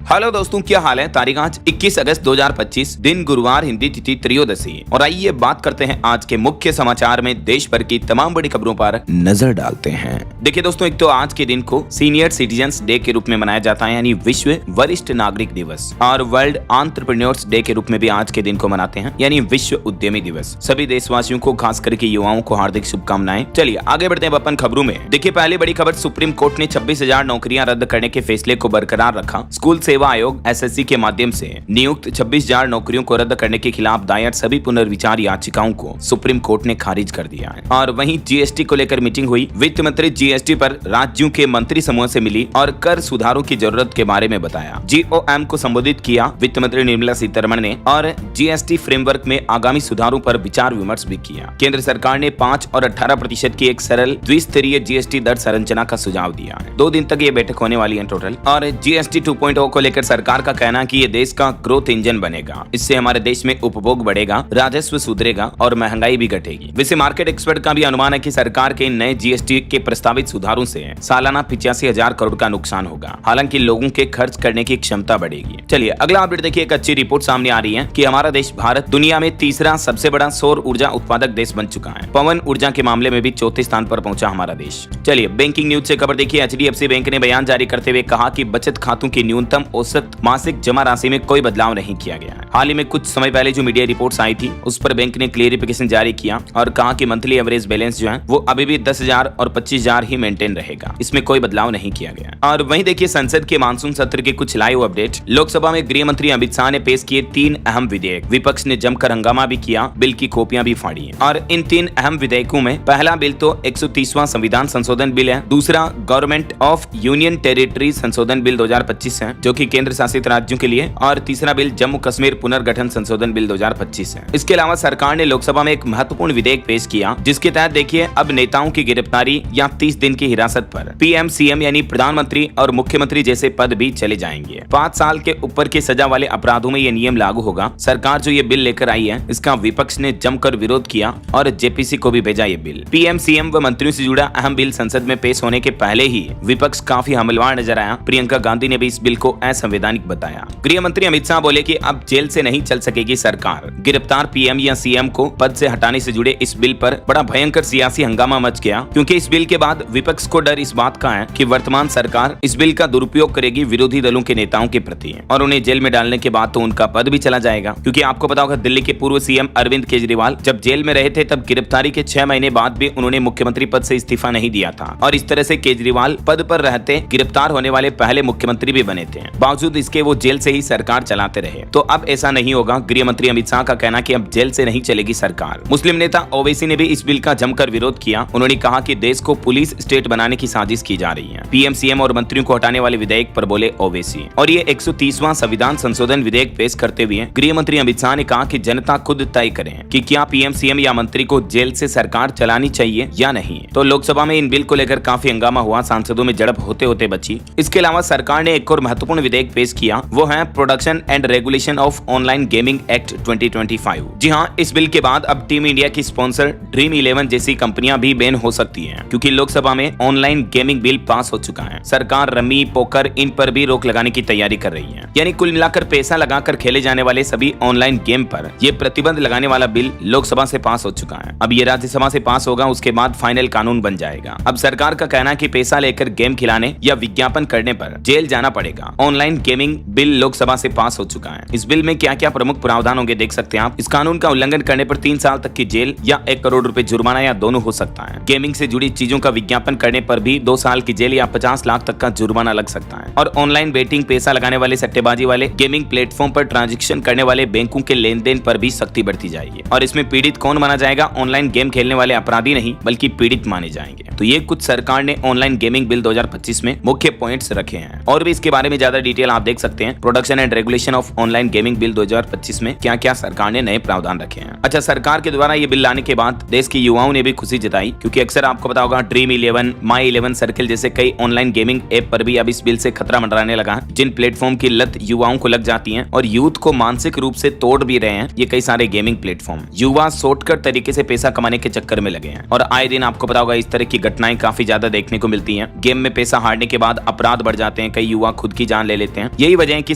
Hello दोस्तों, क्या हाल है। तारीख आज 21 अगस्त 2025, दिन गुरुवार, हिंदी तिथि त्रयोदशी। और आइए बात करते हैं आज के मुख्य समाचार में देश भर की तमाम बड़ी खबरों पर नजर डालते हैं। देखिए दोस्तों, एक तो आज के दिन को सीनियर सिटीजन्स डे के रूप में मनाया जाता है, यानी विश्व वरिष्ठ नागरिक दिवस, और वर्ल्ड एंटरप्रेन्योर्स डे के रूप में भी आज के दिन को मनाते हैं, यानी विश्व उद्यमी दिवस। सभी देशवासियों को, खास करके युवाओं को हार्दिक शुभकामनाएं। चलिए आगे बढ़ते हैं अपन खबरों में। देखिए पहली बड़ी खबर, सुप्रीम कोर्ट ने 26,000 नौकरियां रद्द करने के फैसले को बरकरार रखा। स्कूल सेवा आयोग एसएससी के माध्यम से नियुक्त 26,000 नौकरियों को रद्द करने के खिलाफ दायर सभी पुनर्विचार याचिकाओं को सुप्रीम कोर्ट ने खारिज कर दिया है। और वहीं जीएसटी को लेकर मीटिंग हुई। वित्त मंत्री जीएसटी पर राज्यों के मंत्री समूह से मिली और कर सुधारों की जरूरत के बारे में बताया। जीओएम को संबोधित किया वित्त मंत्री निर्मला सीतारमण ने, और जीएसटी फ्रेमवर्क में आगामी सुधारों पर विचार विमर्श भी किया। केंद्र सरकार ने 5 और 18% की एक सरल द्विस्तरीय जीएसटी दर संरचना का सुझाव दिया है। 2 दिन तक ये बैठक होने वाली है टोटल। और जीएसटी 2.0 को लेकर सरकार का कहना कि ये देश का ग्रोथ इंजन बनेगा। इससे हमारे देश में उपभोग बढ़ेगा, राजस्व सुधरेगा और महंगाई भी घटेगी। वैसे मार्केट एक्सपर्ट का भी अनुमान है कि सरकार के नए जीएसटी के प्रस्तावित सुधारों से सालाना 85,000 करोड़ का नुकसान होगा। हालांकि लोगों के खर्च करने की क्षमता बढ़ेगी। चलिए अगला अपडेट देखिए। एक अच्छी रिपोर्ट सामने आ रही है कि हमारा देश भारत दुनिया में तीसरा सबसे बड़ा सौर ऊर्जा उत्पादक देश बन चुका है। पवन ऊर्जा के मामले में भी चौथे स्थान पर पहुंचा हमारा देश। चलिए बैंकिंग न्यूज से खबर देखिए। एचडीएफसी बैंक ने बयान जारी करते हुए कहा कि बचत खातों की न्यूनतम औसत मासिक जमा राशि में कोई बदलाव नहीं किया गया है। हाल ही में कुछ समय पहले जो मीडिया रिपोर्ट्स आई थी, उस पर बैंक ने क्लियरिफिकेशन जारी किया और कहा कि मंथली एवरेज बैलेंस जो है वो अभी भी 10,000 और 25,000 ही मेंटेन रहेगा। इसमें कोई बदलाव नहीं किया गया। और वहीं देखिए संसद के मानसून सत्र के कुछ लाइव अपडेट। लोकसभा में गृह मंत्री अमित शाह ने पेश किए 3 अहम विधेयक। विपक्ष ने जमकर हंगामा भी किया, बिल की कॉपियां भी फाड़ी। और इन 3 अहम विधेयकों में पहला बिल तो 130वां संविधान संशोधन बिल है, दूसरा गवर्नमेंट ऑफ यूनियन टेरिटरी संशोधन बिल 2025 है जो कि केंद्र शासित राज्यों के लिए, और तीसरा बिल जम्मू कश्मीर पुनर्गठन संशोधन बिल 2025 है। इसके अलावा सरकार ने लोकसभा में एक महत्वपूर्ण विधेयक पेश किया जिसके तहत देखिए अब नेताओं की गिरफ्तारी या 30 दिन की हिरासत पर पीएम सीएम यानी प्रधानमंत्री और मुख्यमंत्री जैसे पद भी चले जाएंगे। 5 साल के ऊपर की सजा वाले अपराधों में ये नियम लागू होगा। सरकार जो ये बिल लेकर आई है इसका विपक्ष ने जमकर विरोध किया और जेपीसी को भी भेजा ये बिल। पीएम सीएम व मंत्रियों से जुड़ा अहम बिल संसद में पेश होने के पहले ही विपक्ष काफी हमलावर नजर आया। प्रियंका गांधी ने भी इस बिल को असंवैधानिक बताया। गृह मंत्री अमित शाह बोले कि अब जेल से नहीं चल सकेगी सरकार। गिरफ्तार पीएम या सीएम को पद से हटाने से जुड़े इस बिल पर बड़ा भयंकर सियासी हंगामा मच गया, क्योंकि इस बिल के बाद विपक्ष को डर इस बात का है कि वर्तमान सरकार इस बिल का दुरुपयोग करेगी विरोधी दलों के नेताओं के प्रति, और उन्हें जेल में डालने के बाद तो उनका पद भी चला जाएगा। क्योंकि आपको पता होगा दिल्ली के पूर्व सीएम अरविंद केजरीवाल जब जेल में रहे थे तब गिरफ्तारी के 6 महीने बाद भी उन्होंने मुख्यमंत्री पद से इस्तीफा नहीं दिया था, और इस तरह से केजरीवाल पद पर रहते गिरफ्तार होने वाले पहले मुख्यमंत्री भी बने थे। बावजूद इसके वो जेल से ही सरकार चलाते रहे। तो अब ऐसा नहीं होगा। गृह मंत्री अमित शाह का कहना कि अब जेल से नहीं चलेगी सरकार। मुस्लिम नेता ओवैसी ने भी इस बिल का जमकर विरोध किया। उन्होंने कहा कि देश को पुलिस स्टेट बनाने की साजिश की जा रही है। पीएम सीएम और मंत्रियों को हटाने वाले विधेयक पर बोले ओवैसी। और ये 130वां संविधान संशोधन विधेयक पेश करते हुए गृह मंत्री अमित शाह ने कहा कि जनता खुद तय करे कि क्या पीएम सीएम या मंत्री को जेल से सरकार चलानी चाहिए या नहीं। तो लोकसभा में इन बिल को लेकर काफी हंगामा हुआ, सांसदों में झड़प होते होते बची। इसके अलावा सरकार ने एक और महत्वपूर्ण विधेयक पेश किया, वो है production and regulation of online gaming act 2025। जी हाँ, इस बिल के बाद अब टीम इंडिया की स्पॉन्सर ड्रीम 11 जैसी कंपनियां भी बैन हो सकती हैं, क्योंकि लोकसभा में ऑनलाइन गेमिंग बिल पास हो चुका है। सरकार रमी, पोकर इन पर भी रोक लगाने की तैयारी कर रही है। यानी कुल मिलाकर पैसा लगाकर खेले जाने वाले सभी ऑनलाइन गेम पर ये प्रतिबंध लगाने वाला बिल लोकसभा से पास हो चुका है। अब ये राज्यसभा से पास होगा, उसके बाद फाइनल कानून बन जाएगा। अब सरकार का कहना है कि पैसा लेकर गेम खिलाने या विज्ञापन करने पर जेल जाना पड़ेगा। ऑनलाइन गेमिंग बिल लोकसभा से पास हो चुका है। इस बिल में क्या क्या प्रमुख प्रावधान होंगे देख सकते हैं आप। इस कानून का उल्लंघन करने पर 3 साल तक की जेल या 1 करोड़ रुपए जुर्माना या दोनों हो सकता है। गेमिंग से जुड़ी चीजों का विज्ञापन करने पर भी 2 साल की जेल या 50 लाख तक का जुर्माना लग सकता है। और ऑनलाइन बेटिंग, पैसा लगाने वाले, सट्टेबाजी वाले गेमिंग प्लेटफॉर्म पर ट्रांजैक्शन करने वाले बैंकों के लेन देन पर भी सख्ती बढ़ती जाएगी। और इसमें पीड़ित कौन माना जाएगा? ऑनलाइन गेम खेलने वाले अपराधी नहीं बल्कि पीड़ित माने जाएंगे। तो ये कुछ सरकार ने ऑनलाइन गेमिंग बिल 2025 में मुख्य पॉइंट्स रखे हैं। और भी इसके बारे में ज्यादा डिटेल आप देख सकते हैं। Production and regulation of online gaming bill 2025 में क्या क्या सरकार ने नए प्रावधान रखे हैं। अच्छा, सरकार के द्वारा ये बिल लाने के बाद देश के युवाओं ने भी खुशी जताई, क्योंकि अक्सर आपको पता होगा ड्रीम 11, माई 11 सर्किल जैसे कई ऑनलाइन गेमिंग ऐप पर भी अब इस बिल से खतरा मंडराने लगा, जिन प्लेटफॉर्म की लत युवाओं को लग जाती है और यूथ को मानसिक रूप से तोड़ भी रहे हैं। ये कई सारे गेमिंग प्लेटफॉर्म युवा शॉर्टकट तरीके से पैसा कमाने के चक्कर में लगे हैं, और आए दिन आपको पता होगा इस तरह की घटनाएं काफी ज्यादा देखने को मिलती हैं। गेम में पैसा हारने के बाद अपराध बढ़ जाते हैं, कई युवा खुद की जान ले लेते हैं। यही वजह है कि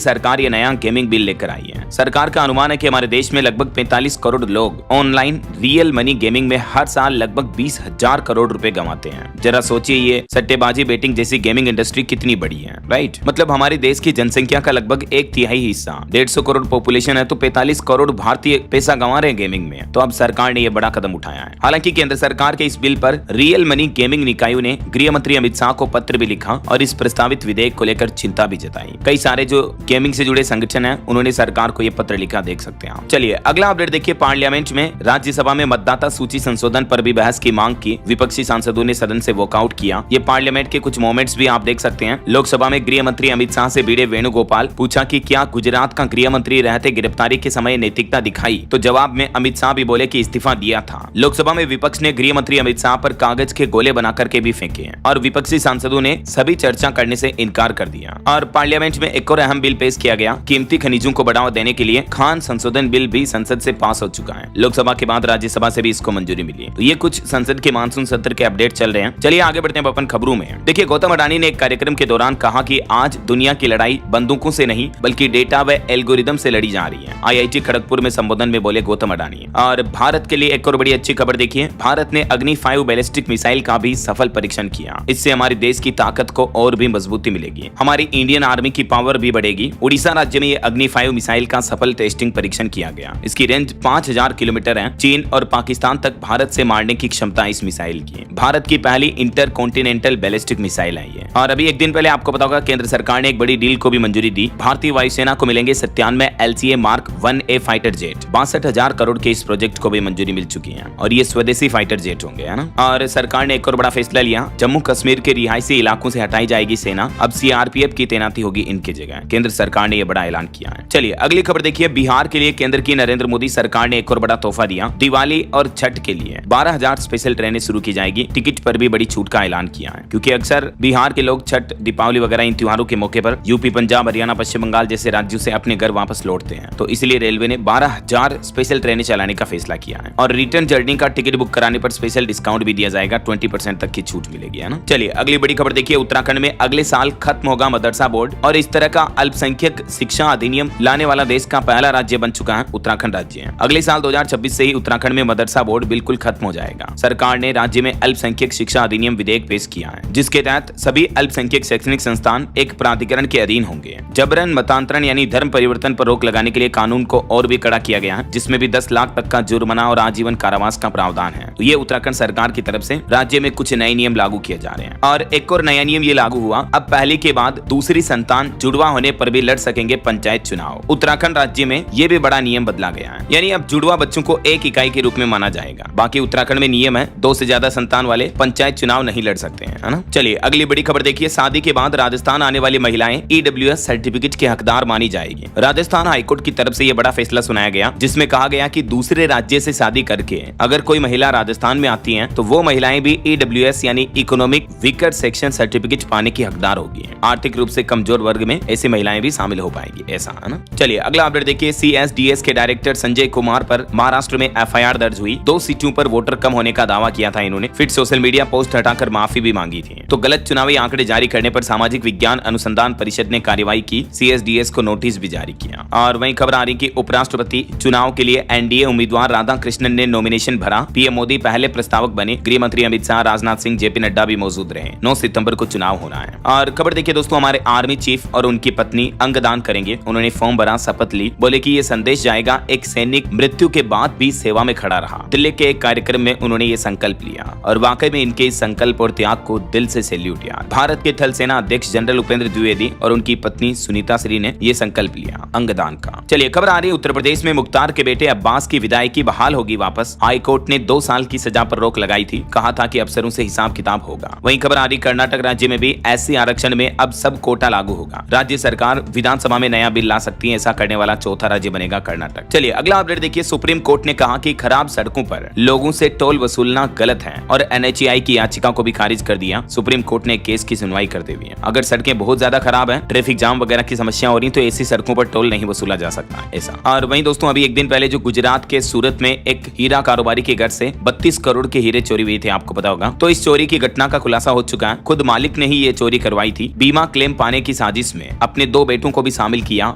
सरकार ये नया गेमिंग बिल लेकर आई है। सरकार का अनुमान है कि हमारे देश में लगभग 45 करोड़ लोग ऑनलाइन रियल मनी गेमिंग में हर साल लगभग 20,000 करोड़ रुपए गंवाते हैं। जरा सोचिए ये सट्टेबाजी, बेटिंग जैसी गेमिंग इंडस्ट्री कितनी बड़ी है, राइट? मतलब हमारे देश की जनसंख्या का लगभग 1/3 हिस्सा, 150 करोड़ पॉपुलेशन है, तो 45 करोड़ भारतीय पैसा गंवा रहे हैं गेमिंग में। तो अब सरकार ने यह बड़ा कदम उठाया है। हालांकि केंद्र सरकार के इस बिल पर रियल मनी गेमिंग निकायों ने गृह मंत्री अमित शाह को पत्र भी लिखा और इस प्रस्तावित विधेयक को लेकर चिंता भी जताई। कई सारे जो गेमिंग से जुड़े संगठन हैं उन्होंने सरकार को यह पत्र लिखा, देख सकते हैं आप। चलिए अगला अपडेट देखिए। पार्लियामेंट में राज्यसभा में मतदाता सूची संशोधन पर भी बहस की मांग की। विपक्षी सांसदों ने सदन से वॉकआउट किया। ये पार्लियामेंट के कुछ मोमेंट्स भी आप देख सकते हैं। लोकसभा में गृह मंत्री अमित शाह से भिड़े वेणुगोपाल, पूछा कि क्या गुजरात का गृह मंत्री रहते गिरफ्तारी के समय नैतिकता दिखाई, तो जवाब में अमित शाह भी बोले कि इस्तीफा दिया था। लोकसभा में विपक्ष ने गृह मंत्री अमित शाह पर कागज के गोले बनाकर के भी फेंके और विपक्षी सांसदों ने सभी चर्चा करने से इनकार कर दिया। और पार्लियामेंट में एक और अहम बिल पेश किया गया। कीमती खनिजों को बढ़ावा देने के लिए खान संशोधन बिल भी संसद से पास हो चुका है। लोकसभा के बाद राज्यसभा से भी इसको मंजूरी मिली। तो ये कुछ संसद के मानसून सत्र के अपडेट चल रहे हैं। चलिए आगे बढ़ते हैं अपन खबरों में। देखिए गौतम अडानी ने एक कार्यक्रम के दौरान कहा कि आज दुनिया की लड़ाई बंदूकों से नहीं बल्कि डेटा व एल्गोरिदम से लड़ी जा रही है। IIT खड़गपुर में संबोधन में बोले गौतम अडानी। और भारत के लिए एक और बड़ी अच्छी खबर देखिए। भारत ने अग्नि 5 बैलिस्टिक मिसाइल का भी सफल परीक्षण किया। इससे हमारे देश की ताकत को और भी मजबूती मिलेगी, हमारी इंडियन आर्मी की पावर भी बढ़ेगी। उड़ीसा राज्य में ये अग्नि 5 मिसाइल का सफल टेस्टिंग परीक्षण किया गया। इसकी रेंज 5000 किलोमीटर है। चीन और पाकिस्तान तक भारत से मारने की क्षमता इस मिसाइल की। भारत की पहली इंटर कॉन्टिनेंटल बैलिस्टिक मिसाइल है ये। और अभी एक दिन पहले आपको पता होगा केंद्र सरकार ने एक बड़ी डील को भी मंजूरी दी। भारतीय वायुसेना को मिलेंगे 97 LCA Mark 1A fighter jet. 62,000 crore के इस प्रोजेक्ट को भी मंजूरी मिल चुकी है और ये स्वदेशी फाइटर जेट होंगे, है ना। और सरकार ने एक और बड़ा फैसला लिया। जम्मू कश्मीर के रिहायशी इलाकों से हटाई जाएगी सेना। अब CRPF की तैनाती होगी इनकी जगह। केंद्र सरकार ने यह बड़ा ऐलान किया है। चलिए अगली खबर देखिए। बिहार के लिए केंद्र की नरेंद्र मोदी सरकार ने एक और बड़ा तोहफा दिया। दिवाली और छठ के लिए 12,000 स्पेशल ट्रेनें शुरू की जाएगी। टिकट पर भी बड़ी छूट का ऐलान किया है, क्योंकि अक्सर बिहार के लोग छठ, दीपावली वगैरह इन त्योहारों के मौके पर यूपी, पंजाब, हरियाणा, पश्चिम बंगाल जैसे राज्यों से अपने घर वापस लौटते हैं। तो इसलिए रेलवे ने 12,000 स्पेशल ट्रेनें चलाने का फैसला किया है। और रिटर्न जर्नी का टिकट बुक कराने पर स्पेशल डिस्काउंट भी दिया जाएगा। 20% तक की छूट मिलेगी, है ना। चलिए अगली बड़ी खबर देखिए। उत्तराखंड में अगले साल खत्म होगा मदरसा बोर्ड और इस तरह का अल्पसंख्यक शिक्षा अधिनियम लाने वाला देश का पहला राज्य बन चुका है उत्तराखंड राज्य है। अगले साल 2026 से ही उत्तराखंड में मदरसा बोर्ड बिल्कुल खत्म हो जाएगा। सरकार ने राज्य में अल्पसंख्यक शिक्षा अधिनियम विधेयक पेश किया है, जिसके तहत सभी अल्पसंख्यक शैक्षणिक संस्थान एक प्राधिकरण के अधीन होंगे। जबरन मतांतरण यानी धर्म परिवर्तन पर रोक लगाने के लिए कानून को और भी कड़ा किया गया है, जिसमें भी 10 लाख तक का जुर्माना और आजीवन कारावास का प्रावधान है। तो ये उत्तराखंड सरकार की तरफ से राज्य में कुछ नए नियम लागू किए जा रहे हैं। और एक और नया नियम ये लागू हुआ। अब पहली के बाद दूसरी संतान जुड़वा होने पर भी लड़ सकेंगे पंचायत चुनाव। उत्तराखंड राज्य में ये भी बड़ा नियम बदला गया है, यानी अब जुड़वा बच्चों को एक इकाई के रूप में माना जाएगा। बाकी उत्तराखंड में नियम है 2 से ज्यादा संतान वाले पंचायत चुनाव नहीं लड़ सकते हैं, है ना। चलिए अगली बड़ी खबर देखिए। शादी के बाद राजस्थान आने वाली महिलाएं EWS सर्टिफिकेट के हकदार मानी जाएगी। राजस्थान हाईकोर्ट की तरफ से यह बड़ा फैसला सुनाया गया, जिसमें कहा गया कि दूसरे राज्य से शादी करके अगर कोई महिला राजस्थान में आती है तो वो महिलाएं भी EWS यानी इकोनॉमिक वीकर सेक्शन सर्टिफिकेट पाने की हकदार होगी। आर्थिक रूप से कमजोर वर्ग में ऐसी महिलाएं भी शामिल हो पाएंगी, ऐसा, है ना। चलिए अगला अपडेट देखिए। CSDS के डायरेक्टर संजय कुमार पर महाराष्ट्र में FIR दर्ज हुई। 2 सीटों पर वोटर कम होने का दावा किया था इन्होंने। फिर सोशल मीडिया पोस्ट हटाकर माफी भी मांगी थी। तो गलत चुनावी आंकड़े जारी करने पर सामाजिक विज्ञान अनुसंधान परिषद ने कार्रवाई की। CSDS को नोटिस भी जारी किया। और वहीं खबर आ रही कि उपराष्ट्रपति चुनाव के लिए NDA उम्मीदवार राधा कृष्णन ने नॉमिनेशन भरा। PM मोदी पहले प्रस्तावक बने। गृह मंत्री अमित शाह, राजनाथ सिंह, JP नड्डा भी मौजूद रहे। 9 सितंबर को चुनाव होना है। और खबर देखिए दोस्तों, हमारे आर्मी चीफ और उनकी पत्नी अंगदान करेंगे। उन्होंने फॉर्म भरा, शपथ ली। बोले कि ये संदेश जाएगा, एक सैनिक मृत्यु के बाद भी सेवा में खड़ा रहा। दिल्ली के एक कार्यक्रम में उन्होंने ये संकल्प लिया और वाकई में इनके इस संकल्प और त्याग को दिल से सैल्यूट यार। भारत के थल सेना अध्यक्ष जनरल उपेंद्र द्विवेदी और उनकी पत्नी सुनीता श्री ने ये संकल्प लिया अंगदान का। चलिए खबर आ रही है उत्तर प्रदेश में मुख्तार के बेटे अब्बास की विदायगी बहाल होगी वापस। हाई कोर्ट ने 2 साल की सजा पर रोक लगाई थी। कहा था कि अफसरों से हिसाब किताब होगा। वहीं खबर आ रही कर्नाटक राज्य में भी SC आरक्षण में अब सब कोटा लागू होगा। राज्य सरकार विधानसभा में नया बिल ला सकती है। ऐसा करने वाला चौथा राज्य बनेगा कर्नाटक। चलिए अगला अपडेट देखिए। सुप्रीम कोर्ट ने कहा कि खराब सड़कों पर लोगों से टोल वसूलना गलत है और NHAI की याचिका को भी खारिज कर दिया। सुप्रीम कोर्ट ने केस की सुनवाई करते हुए अगर सड़कें बहुत ज्यादा खराब है, ट्रैफिक जाम वगैरह की समस्या हो रही तो ऐसी सड़कों पर टोल नहीं वसूला जा सकता ऐसा। और वहीं दोस्तों अभी एक दिन पहले जो गुजरात के सूरत में एक हीरा कारोबारी के घर से 32 करोड़ के हीरे चोरी हुई थे, आपको पता होगा। होगा। तो इस चोरी की घटना का खुलासा हो चुका है। खुद मालिक ने ही ये चोरी करवाई थी। बीमा क्लेम पाने की साजिश में अपने 2 बेटों को भी शामिल किया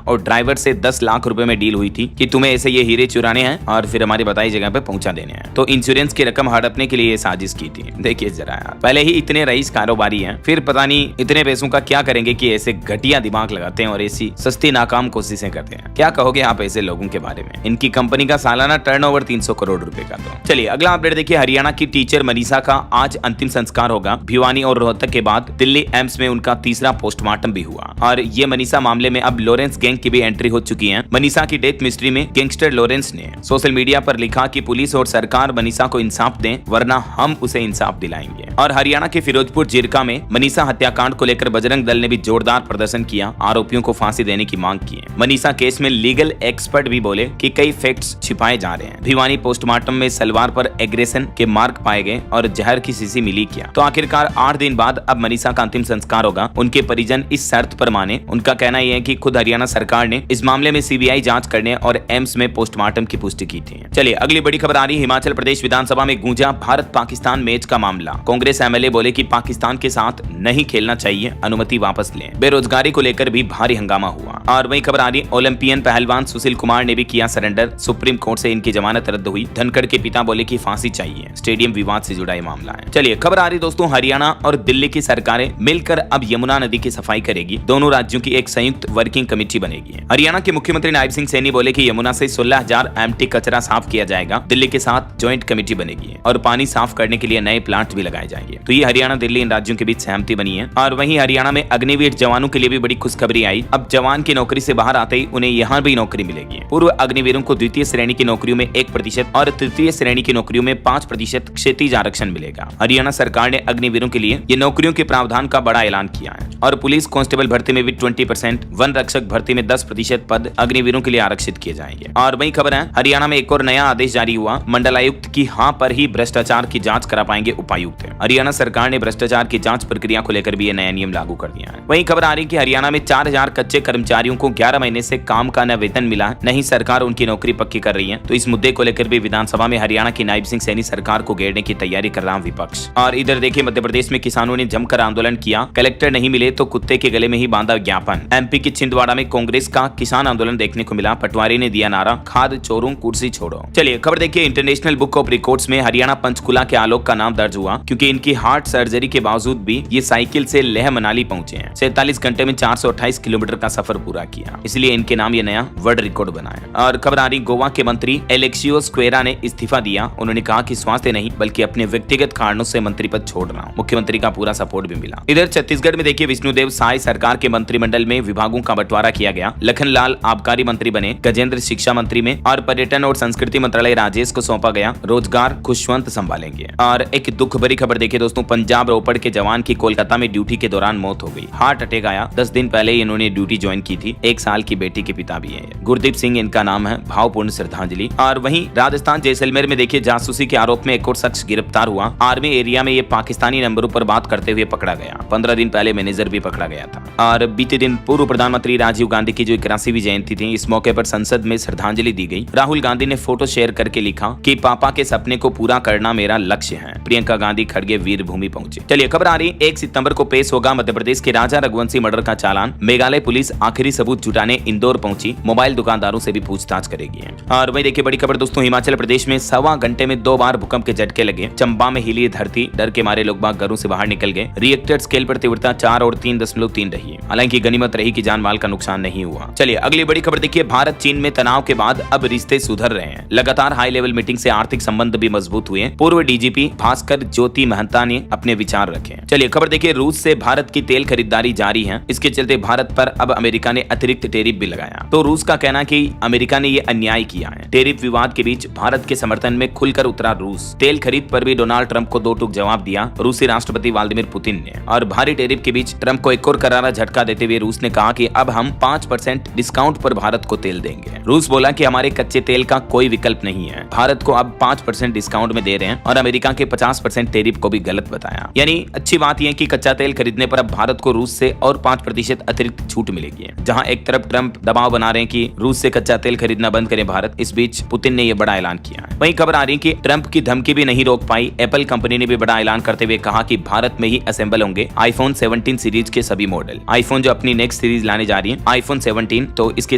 और ड्राइवर से 10 लाख रुपए में डील हुई थी कि तुम्हें ऐसे ये हीरे चुराने हैं और फिर हमारी बताई जगह पे पहुंचा देने हैं। तो इंश्योरेंस की रकम हड़पने के लिए ये साजिश की थी। देखिए जरा यार, पहले ही इतने रईस कारोबारी हैं, फिर पता नहीं इतने पैसों का क्या करेंगे कि ऐसे घटिया दिमाग लगाते हैं और ऐसी सस्ती नाकाम कोशिशें करते हैं। क्या कहोगे आप ऐसे लोगों के बारे में? इनकी कंपनी का सालाना टर्नओवर 300 करोड़ रुपए का। तो चलिए अगला अपडेट देखिए। हरियाणा की टीचर मनीषा का आज अंतिम संस्कार होगा। भिवानी और रोहतक के बाद दिल्ली एम्स में उनका तीसरा पोस्टमार्टम भी हुआ और ये मनीषा मामले में अब लॉरेंस गैंग की भी एंट्री हो चुकी है। मनीषा की डेथ मिस्ट्री में गैंगस्टर लॉरेंस ने सोशल मीडिया पर लिखा कि पुलिस और सरकार मनीषा को इंसाफ दें वरना हम उसे इंसाफ दिलाएंगे। और हरियाणा के फिरोजपुर जिरका में मनीषा हत्याकांड को लेकर बजरंग दल ने भी जोरदार प्रदर्शन किया, आरोपियों को फांसी देने की मांग की है। मनीषा केस में लीगल एक्सपर्ट भी बोले कि कई फैक्ट्स छिपाए जा रहे हैं। भिवानी पोस्टमार्टम में सलवार पर एग्रेशन के मार्क पाए गए और जहर की शीशी मिली किया। तो आखिरकार 8 दिन बाद अब मनीषा का अंतिम संस्कार होगा। उनके परिजन इस शर्त पर माने। उनका कहना यह है कि खुद हरियाणा सरकार ने इस मामले में सीबीआई जांच करने और एम्स में पोस्टमार्टम की पुष्टि की थी। चलिए अगली बड़ी खबर आ रही है। हिमाचल प्रदेश विधानसभा में गूंजा भारत पाकिस्तान मैच का मामला। कांग्रेस एमएलए बोले कि पाकिस्तान के साथ नहीं खेलना चाहिए, अनुमति वापस लें। बेरोजगारी को लेकर भी भारी हंगामा हुआ। और वही खबर आ रही है, ओलंपियन पहलवान सुशील कुमार ने भी किया सरेंडर। सुप्रीम कोर्ट से इनकी जमानत रद्द हुई। धनखड़ के पिता बोले कि फांसी चाहिए। स्टेडियम विवाद से जुड़ा मामला है। चलिए खबर आ रही दोस्तों, हरियाणा और दिल्ली की सरकारें मिलकर अब यमुना नदी की सफाई करेगी। दोनों राज्यों की एक संयुक्त वर्किंग कमेटी बनेगी। हरियाणा के मुख्यमंत्री नायब सिंह सैनी बोले कि यमुना से 16,000 एमटी कचरा साफ किया जाएगा। दिल्ली के साथ ज्वाइंट कमेटी बनेगी और पानी साफ करने के लिए नए प्लांट भी लगाए जाएंगे। तो ये हरियाणा दिल्ली इन राज्यों के बीच सहमति बनी है। और वहीं हरियाणा में अग्निवीर जवानों के लिए भी बड़ी खुशखबरी आई। अब जवान की नौकरी से बाहर आते ही उन्हें यहाँ भी नौकरी मिलेगी। पूर्व अग्निवीरों को द्वितीय श्रेणी की नौकरियों में 1% और तृतीय श्रेणी की नौकरियों में 5% क्षैतिज आरक्षण मिलेगा। हरियाणा सरकार ने अग्निवीरों के लिए ये नौकरियों के प्रावधान का बड़ा ऐलान किया है। और पुलिस कांस्टेबल भर्ती में भी 20%, वन रक्षक भर्ती में 10% पद अग्निवीरों के लिए आरक्षित किए जाएंगे। और वही खबर है, हरियाणा में एक और नया आदेश जारी हुआ। मंडलायुक्त की हाँ पर ही भ्रष्टाचार की जांच करा पाएंगे उपायुक्त। हरियाणा सरकार ने भ्रष्टाचार की जांच प्रक्रिया को लेकर भी ये नया नियम लागू कर दिया है। वही खबर आ रही कि हरियाणा में 4,000 कच्चे कर्मचारियों को 11 महीने से काम का न वेतन मिला, नहीं सरकार उनकी नौकरी पक्की कर रही है। तो इस मुद्दे को लेकर भी विधानसभा में हरियाणा की नायब सिंह सैनी सरकार को घेरने की तैयारी कर रहा विपक्ष। और इधर देखिए, मध्य प्रदेश में किसानों ने जमकर आंदोलन किया। कलेक्टर नहीं मिले तो कुत्ते के गले में ही बांधा ज्ञापन। एमपी की छिंदवाड़ा में कांग्रेस का किसान आंदोलन देखने को मिला। पटवारी ने दिया नारा, खाद चोरों कुर्सी छोड़ो। चलिए खबर देखिए, इंटरनेशनल बुक ऑफ रिकॉर्ड्स में हरियाणा पंचकुला के आलोक का नाम दर्ज हुआ, क्योंकि इनकी हार्ट सर्जरी के बावजूद भी ये साइकिल से लेह मनाली पहुंचे हैं। 47 घंटे में 428 किलोमीटर का सफर पूरा किया, इसलिए इनके नाम ये नया वर्ल्ड रिकॉर्ड बना है। और खबर आ रही, गोवा के मंत्री एलेक्सियो स्क्वेरा ने इस्तीफा दिया। उन्होंने कहा कि स्वास्थ्य नहीं बल्कि अपने व्यक्तिगत कारणों से मंत्री पद छोड़ रहा हूं। मुख्यमंत्री का पूरा सपोर्ट भी मिला। इधर छत्तीसगढ़ में देखिए, विष्णुदेव साय सरकार के मंत्रिमंडल में विभागों का बंटवारा किया गया। लखनलाल आबकारी मंत्री बने, गजेंद्र शिक्षा मंत्री में, और पर्यटन और संस्कृति मंत्रालय राजेश को सौंपा गया। रोजगार खुशवंत संभालेंगे। और एक दुख भरी खबर देखिए दोस्तों, पंजाब रोपड़ के जवान की कोलकाता में ड्यूटी के दौरान मौत हो गई। हार्ट अटैक आया। 10 दिन पहले इन्होंने ड्यूटी ज्वाइन की थी। 1 साल की बेटी के पिता भी है। गुरदीप सिंह इनका नाम है। भावपूर्ण श्रद्धांजलि। और वहीं राजस्थान जैसलमेर में देखिए, जासूसी के आरोप में एक और शख्स गिरफ्तार हुआ। आर्मी एरिया में ये पाकिस्तानी नंबरों पर बात करते हुए पकड़ा गया। 15 दिन पहले मैनेजर भी पकड़ा गया था। और बीते दिन पूर्व प्रधानमंत्री राजीव गांधी की जो 81वीं जयंती थी, इस मौके पर संसद में श्रद्धांजलि दी गई। राहुल गांधी ने फोटो शेयर करके लिखा कि पापा के सपने को पूरा करना मेरा लक्ष्य है। प्रियंका गांधी खड़गे वीर भूमि पहुंचे। चलिए खबर आ रही, 1 सितंबर को पेश होगा मध्य प्रदेश के राजा रघुवंशी मर्डर का चालान। मेघालय पुलिस आखिरी सबूत जुटाने इंदौर पहुंची। मोबाइल दुकानदारों से भी पूछताछ करेगी। और वही देखिए बड़ी खबर दोस्तों, हिमाचल प्रदेश में 1.25 घंटे में 2 बार भूकंप के झटके लगे। चंबा में हिली धरती, डर के मारे लोग बाग घरों से बाहर निकल गए। रिएक्टर स्केल पर तीव्रता 4 और 3.3 रही। हालांकि गनीमत रही कि जान माल का नुकसान नहीं हुआ। चलिए अगली बड़ी खबर देखिए, भारत चीन में तनाव के बाद अब रिश्ते सुधर रहे हैं। लगातार हाई लेवल मीटिंग से आर्थिक संबंध भी मजबूत हुए। पूर्व डीजीपी भास्कर ज्योति महंता ने अपने विचार रखे। चलिए खबर देखिए, रूस से भारत की तेल खरीदारी जारी है। इसके चलते भारत पर अब अमेरिका ने अतिरिक्त टेरिफ भी लगाया। तो रूस का कहना कि अमेरिका ने ये अन्याय किया है। टेरिफ विवाद के बीच भारत के समर्थन में खुलकर उतरा रूस। तेल खरीद पर भी डोनाल्ड ट्रंप को 2 टूक जवाब दिया रूसी राष्ट्रपति व्लादिमीर पुतिन ने। और भारी टेरिफ के बीच ट्रंप को एक और करारा झटका देते हुए रूस ने कहा कि अब हम 5% डिस्काउंट पर भारत को तेल देंगे। रूस बोला कि हमारे कच्चे तेल का कोई विकल्प नहीं है। भारत को अब 5% डिस्काउंट में दे रहे हैं और अमेरिका के 50% टेरिफ को भी गलत बताया। यानी अच्छी बात यह है कि कच्चा तेल खरीदने पर अब भारत को रूस से और 5% अतिरिक्त छूट मिलेगी। जहां एक तरफ ट्रंप दबाव बना रहे हैं कि रूस से कच्चा तेल खरीदना बंद करें भारत, इस बीच पुतिन ने यह बड़ा ऐलान किया है। वहीं खबर आ रही है कि ट्रंप की धमकी भी नहीं रोक पाई एप्पल कंपनी ने भी बड़ा ऐलान करते हुए कहा कि भारत में ही असेंबल होंगे आईफोन 17 सीरीज के सभी मॉडल। आईफोन जो अपनी नेक्स्ट सीरीज लाने जा रही है आईफोन 17, तो इसके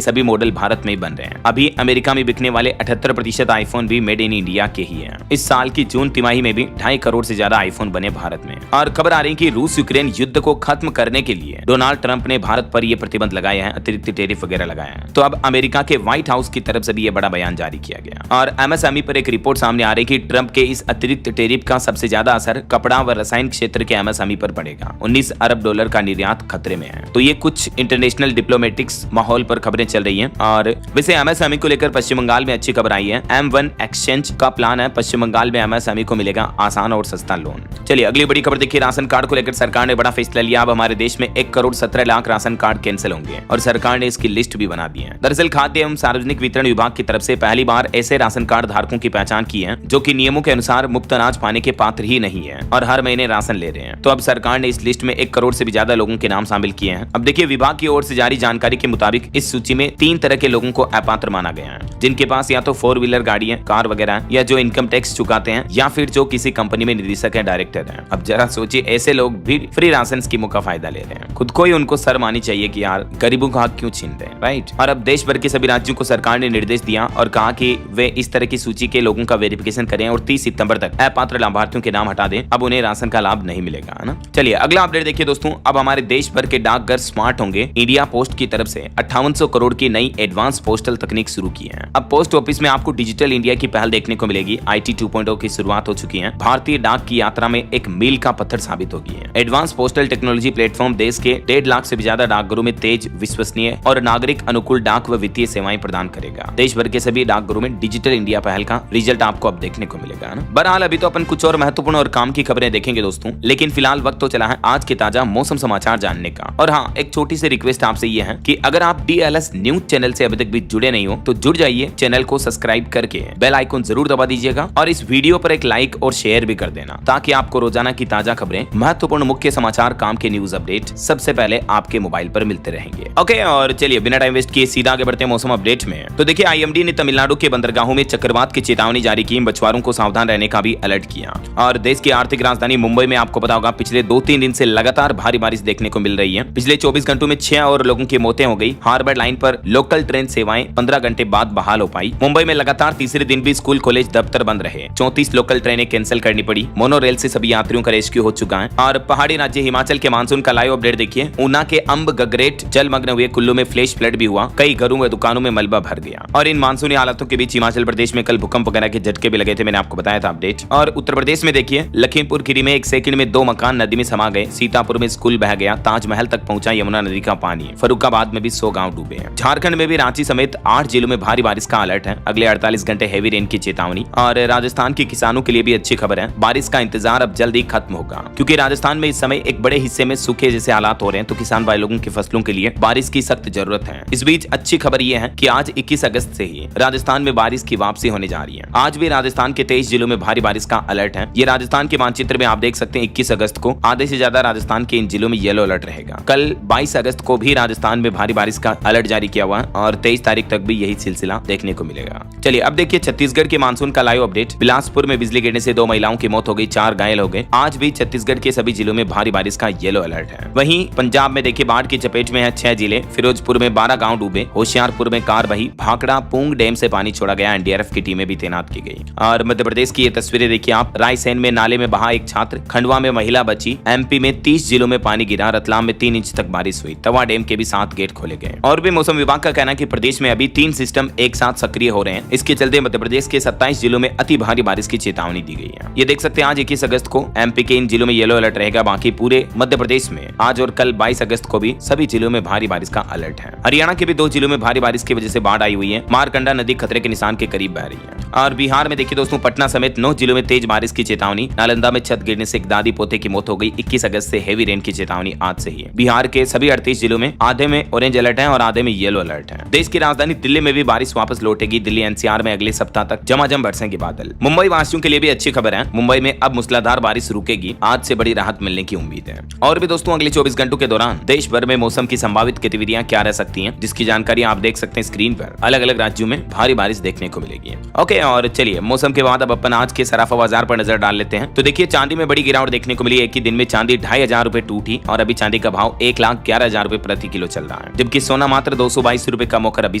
सभी मॉडल भारत में ही बन रहे हैं। अभी अमेरिका में बिकने वाले 78% आईफोन भी मेड इन इंडिया के ही हैं। इस साल की जून तिमाही में भी 2.5 करोड़ से ज्यादा आईफोन बने भारत में। और खबर आ रही है कि रूस यूक्रेन युद्ध को खत्म करने के लिए डोनाल्ड ट्रंप ने भारत पर ये प्रतिबंध लगाए हैं, अतिरिक्त टैरिफ वगैरह लगाए हैं। तो अब अमेरिका के व्हाइट हाउस की तरफ से भी ये बड़ा बयान जारी किया गया। और एमएसएमई पर एक रिपोर्ट सामने आ रही है कि ट्रंप के इस अतिरिक्त टैरिफ का सबसे ज्यादा असर कपड़ा व रसायन क्षेत्र के एमएसएमई पर पड़ेगा। $19 अरब का निर्यात खतरे में है। तो ये कुछ इंटरनेशनल डिप्लोमेटिक्स माहौल पर खबरें चल रही हैं। और वैसे एमएसएमई को लेकर पश्चिम बंगाल में अच्छी खबर आई है। M1 एक्सचेंज का प्लान है, पश्चिम बंगाल में एमएसएमई को मिलेगा आसान और सस्ता लोन। चलिए अगली बड़ी खबर देखिए, राशन कार्ड को लेकर सरकार ने बड़ा फैसला लिया। अब हमारे देश में 1 crore 17 lakh ration card cancel होंगे और सरकार ने इसकी लिस्ट भी बना दी है। दरअसल खाद्य एवं सार्वजनिक वितरण विभाग की तरफ से पहली बार ऐसे राशन कार्ड धारकों की पहचान की है जो कि नियमों के अनुसार मुफ्त अनाज पाने के पात्र ही नहीं है और हर महीने राशन ले रहे हैं। तो अब सरकार ने इस लिस्ट में 1 करोड़ से भी ज्यादा लोगों के नाम शामिल किए हैं। अब देखिए, विभाग की ओर से जारी जानकारी के मुताबिक इस सूची में 3 तरह के लोगों को अपात्र माना गया है, जिनके पास या तो 4 व्हीलर गाड़ी है, कार वगैरह है, या जो इनकम टैक्स चुकाते हैं, या फिर जो किसी कंपनी में निदेशक है, डायरेक्टर है। अब जरा सोचिए, ऐसे लोग भी फ्री राशन स्कीमों का फायदा ले रहे हैं। खुद को ही उनको शर्म आनी चाहिए कि यार गरीबों का हक क्यों छीन रहे हैं, राइट। और अब देश भर के सभी राज्यों को सरकार ने निर्देश दिया और कहा कि वे इस तरह की सूची के लोगों का वेरिफिकेशन करें और 30 सितंबर तक अपात्र लाभार्थियों के नाम हटा दें। अब उन्हें राशन का लाभ नहीं मिलेगा, है ना। चलिए अगला अपडेट देखिए दोस्तों, अब हमारे देश भर के डाकघर स्मार्ट होंगे। इंडिया पोस्ट की तरफ से 5800 करोड़ की नई एडवांस पोस्टल तकनीक शुरू की है। अब पोस्ट ऑफिस में आपको डिजिटल इंडिया की पहल देखने को मिलेगी। IT 2.0 की शुरुआत हो चुकी है। भारतीय डाक की यात्रा में एक मील का पत्थर साबित होगी है। एडवांस पोस्टल टेक्नोलॉजी प्लेटफॉर्म देश के 1.5 लाख से भी ज्यादा डाकघरों में तेज, विश्वसनीय और नागरिक अनुकूल डाक व वित्तीय सेवाएं प्रदान करेगा। देश भर के सभी डाकघरों में डिजिटल इंडिया पहल का रिजल्ट आपको अब देखने को मिलेगा ना। बहरहाल अभी तो अपन कुछ और महत्वपूर्ण और काम की खबरें देखेंगे दोस्तों, लेकिन फिलहाल वक्त तो चला है आज के ताजा मौसम समाचार जानने का। और हाँ, एक छोटी सी रिक्वेस्ट आपसे ये है कि अगर आप DLS न्यूज चैनल से अभी तक भी जुड़े नहीं हो तो जुड़ जाइए, चैनल को सब्सक्राइब करके बेल आइकन जरूर दबा दीजिएगा और इस वीडियो पर एक लाइक और शेयर भी कर देना, ताकि आपको रोजाना की ताजा खबरें, महत्वपूर्ण मुख्य समाचार, काम के न्यूज अपडेट सबसे पहले आपके मोबाइल पर मिलते रहेंगे। ओके, और चलिए बिना टाइम वेस्ट किए सीधा आगे बढ़ते हैं मौसम अपडेट में। तो देखिए, IMD ने तमिलनाडु के बंदरगाहों में चक्रवात की चेतावनी जारी की, मछुआरों को सावधान रहने का भी अलर्ट किया। और देश की आर्थिक राजधानी मुंबई में आपको पता होगा पिछले 2-3 दिन से लगातार भारी बारिश देखने को मिल रही है। पिछले 24 घंटों में 6 और लोगों की मौतें हो गई। हार्बर लाइन पर लोकल ट्रेन सेवाएं 15 घंटे बाद बहाल हो पाई। मुंबई में लगातार तीसरे दिन भी स्कूल, कॉलेज, दफ्तर बंद रहे। 34 लोकल ट्रेनें कैंसिल करनी पड़ी। मोनो रेल से सभी यात्रियों का रेस्क्यू हो चुका है। और पहाड़ी राज्य हिमाचल के मानसून का लाइव अपडेट देखिए। ऊना के अंब गगरेट जलमग्न हुए। कुल्लू में फ्लैश फ्लड भी हुआ। कई घरों व दुकानों में मलबा भर गया। और इन मानसूनी हालातों के बीच हिमाचल प्रदेश में कल भूकंप वगैरह के झटके भी लगे थे, मैंने आपको बताया था अपडेट। और उत्तर प्रदेश में देखिए, लखीमपुर खीरी में 1 सेकंड में 2 मकान नदी में समा गए। सीतापुर में स्कूल बह गया। ताजमहल तक पहुंचा यमुना नदी का पानी। फर्रुखाबाद में भी 100 गांव डूबे हैं। झारखंड में भी रांची समेत 8 जिलों में भारी बारिश का अलर्ट है। अगले 48 घंटे हेवी रेन की चेतावनी। और राजस्थान के किसानों के लिए भी अच्छी खबर है, बारिश का इंतजार अब जल्द ही खत्म होगा, क्योंकि राजस्थान में इस समय एक बड़े हिस्से में सूखे जैसे हालात हो रहे हैं। तो किसान भाई लोगों की फसलों के लिए बारिश की सख्त जरूरत है। इस बीच अच्छी खबर यह है कि आज 21 अगस्त से ही राजस्थान में बारिश की वापसी होने जा रही है। आज भी राजस्थान के 23 जिलों में भारी बारिश का अलर्ट है। ये राजस्थान के मानचित्र में आप देख सकते हैं। 21 अगस्त को आधे से ज्यादा राजस्थान के इन जिलों में येलो अलर्ट रहेगा। कल 22 अगस्त को भी राजस्थान में भारी बारिश का अलर्ट जारी किया हुआ है और 23 तारीख तक भी यही सिलसिला देखने को मिलेगा। चलिए अब देखिए छत्तीसगढ़ के मानसून का लाइव अपडेट। बिलासपुर में बिजली गिरने से 2 महिलाओं की मौत हो गई, 4 घायल हो गए। आज भी छत्तीसगढ़ के सभी जिलों में भारी बारिश का येलो अलर्ट है। वहीं पंजाब में देखिए, बाढ़ की चपेट में है 6 जिले। फिरोजपुर में 12 गांव डूबे। होशियारपुर में कार बही। भाखड़ा पूंग डैम से पानी छोड़ा गया। NDRF की टीमें भी तैनात की गई। और मध्य प्रदेश की ये तस्वीरें देखिए आप। रायसेन में नाले में बहा एक छात्र। खंडवा में महिला बची। MP में 30 जिलों में पानी गिरा। रतलाम में 3 इंच तक बारिश हुई। तवा डैम के भी 7 गेट खोले गए। और भी मौसम विभाग का कहना है कि प्रदेश में अभी 3 सिस्टम एक साथ सक्रिय हो रहे हैं। इसके चलते मध्य प्रदेश के 27 जिलों में अति भारी बारिश की चेतावनी दी गई है। ये देख सकते हैं आज 21 अगस्त को MP के इन जिलों में येलो अलर्ट रहेगा। बाकी पूरे मध्य प्रदेश में आज और कल 22 अगस्त को भी सभी जिलों में भारी बारिश का अलर्ट है। हरियाणा के भी 2 जिलों में भारी बारिश की वजह से बाढ़ आई हुई है। मारकंडा नदी खतरे के निशान के करीब बह रही है। और बिहार में देखिए दोस्तों, पटना समेत 9 जिलों में तेज बारिश की चेतावनी। नालंदा में छत गिरने से एक दादी पोते की मौत हो गई। 21 अगस्त से हेवी रेन की चेतावनी आज से ही है। बिहार के सभी 38 जिलों में आधे में ऑरेंज अलर्ट है और आधे में येलो अलर्ट है। देश की राजधानी दिल्ली में भी बारिश वापस लौटेगी। दिल्ली NCR में अगले सप्ताह तक झमाझम बरसेंगे बादल। मुंबई वासियों के लिए भी अच्छी खबर है। मुंबई में अब मूसलाधार बारिश रुकेगी। आज से बड़ी राहत मिलने की उम्मीद है। और भी दोस्तों, अगले 24 घंटों के दौरान देश भर में मौसम की संभावित गतिविधियां क्या रह सकती हैं, जिसकी जानकारी आप देख सकते हैं स्क्रीन पर। अलग अलग राज्यों में भारी बारिश देखने को मिलेगी। ओके, और चलिए मौसम के बाद अब अपन आज के सराफा बाजार पर पर नजर डाल लेते हैं तो देखिए चांदी में बड़ी गिरावट देखने को मिली। एक ही दिन में चांदी 2,500 रुपए टूटी और अभी चांदी का भाव 1,11,000 रुपए प्रति किलो चल रहा है, जबकि सोना मात्र 222 रुपए कम होकर अभी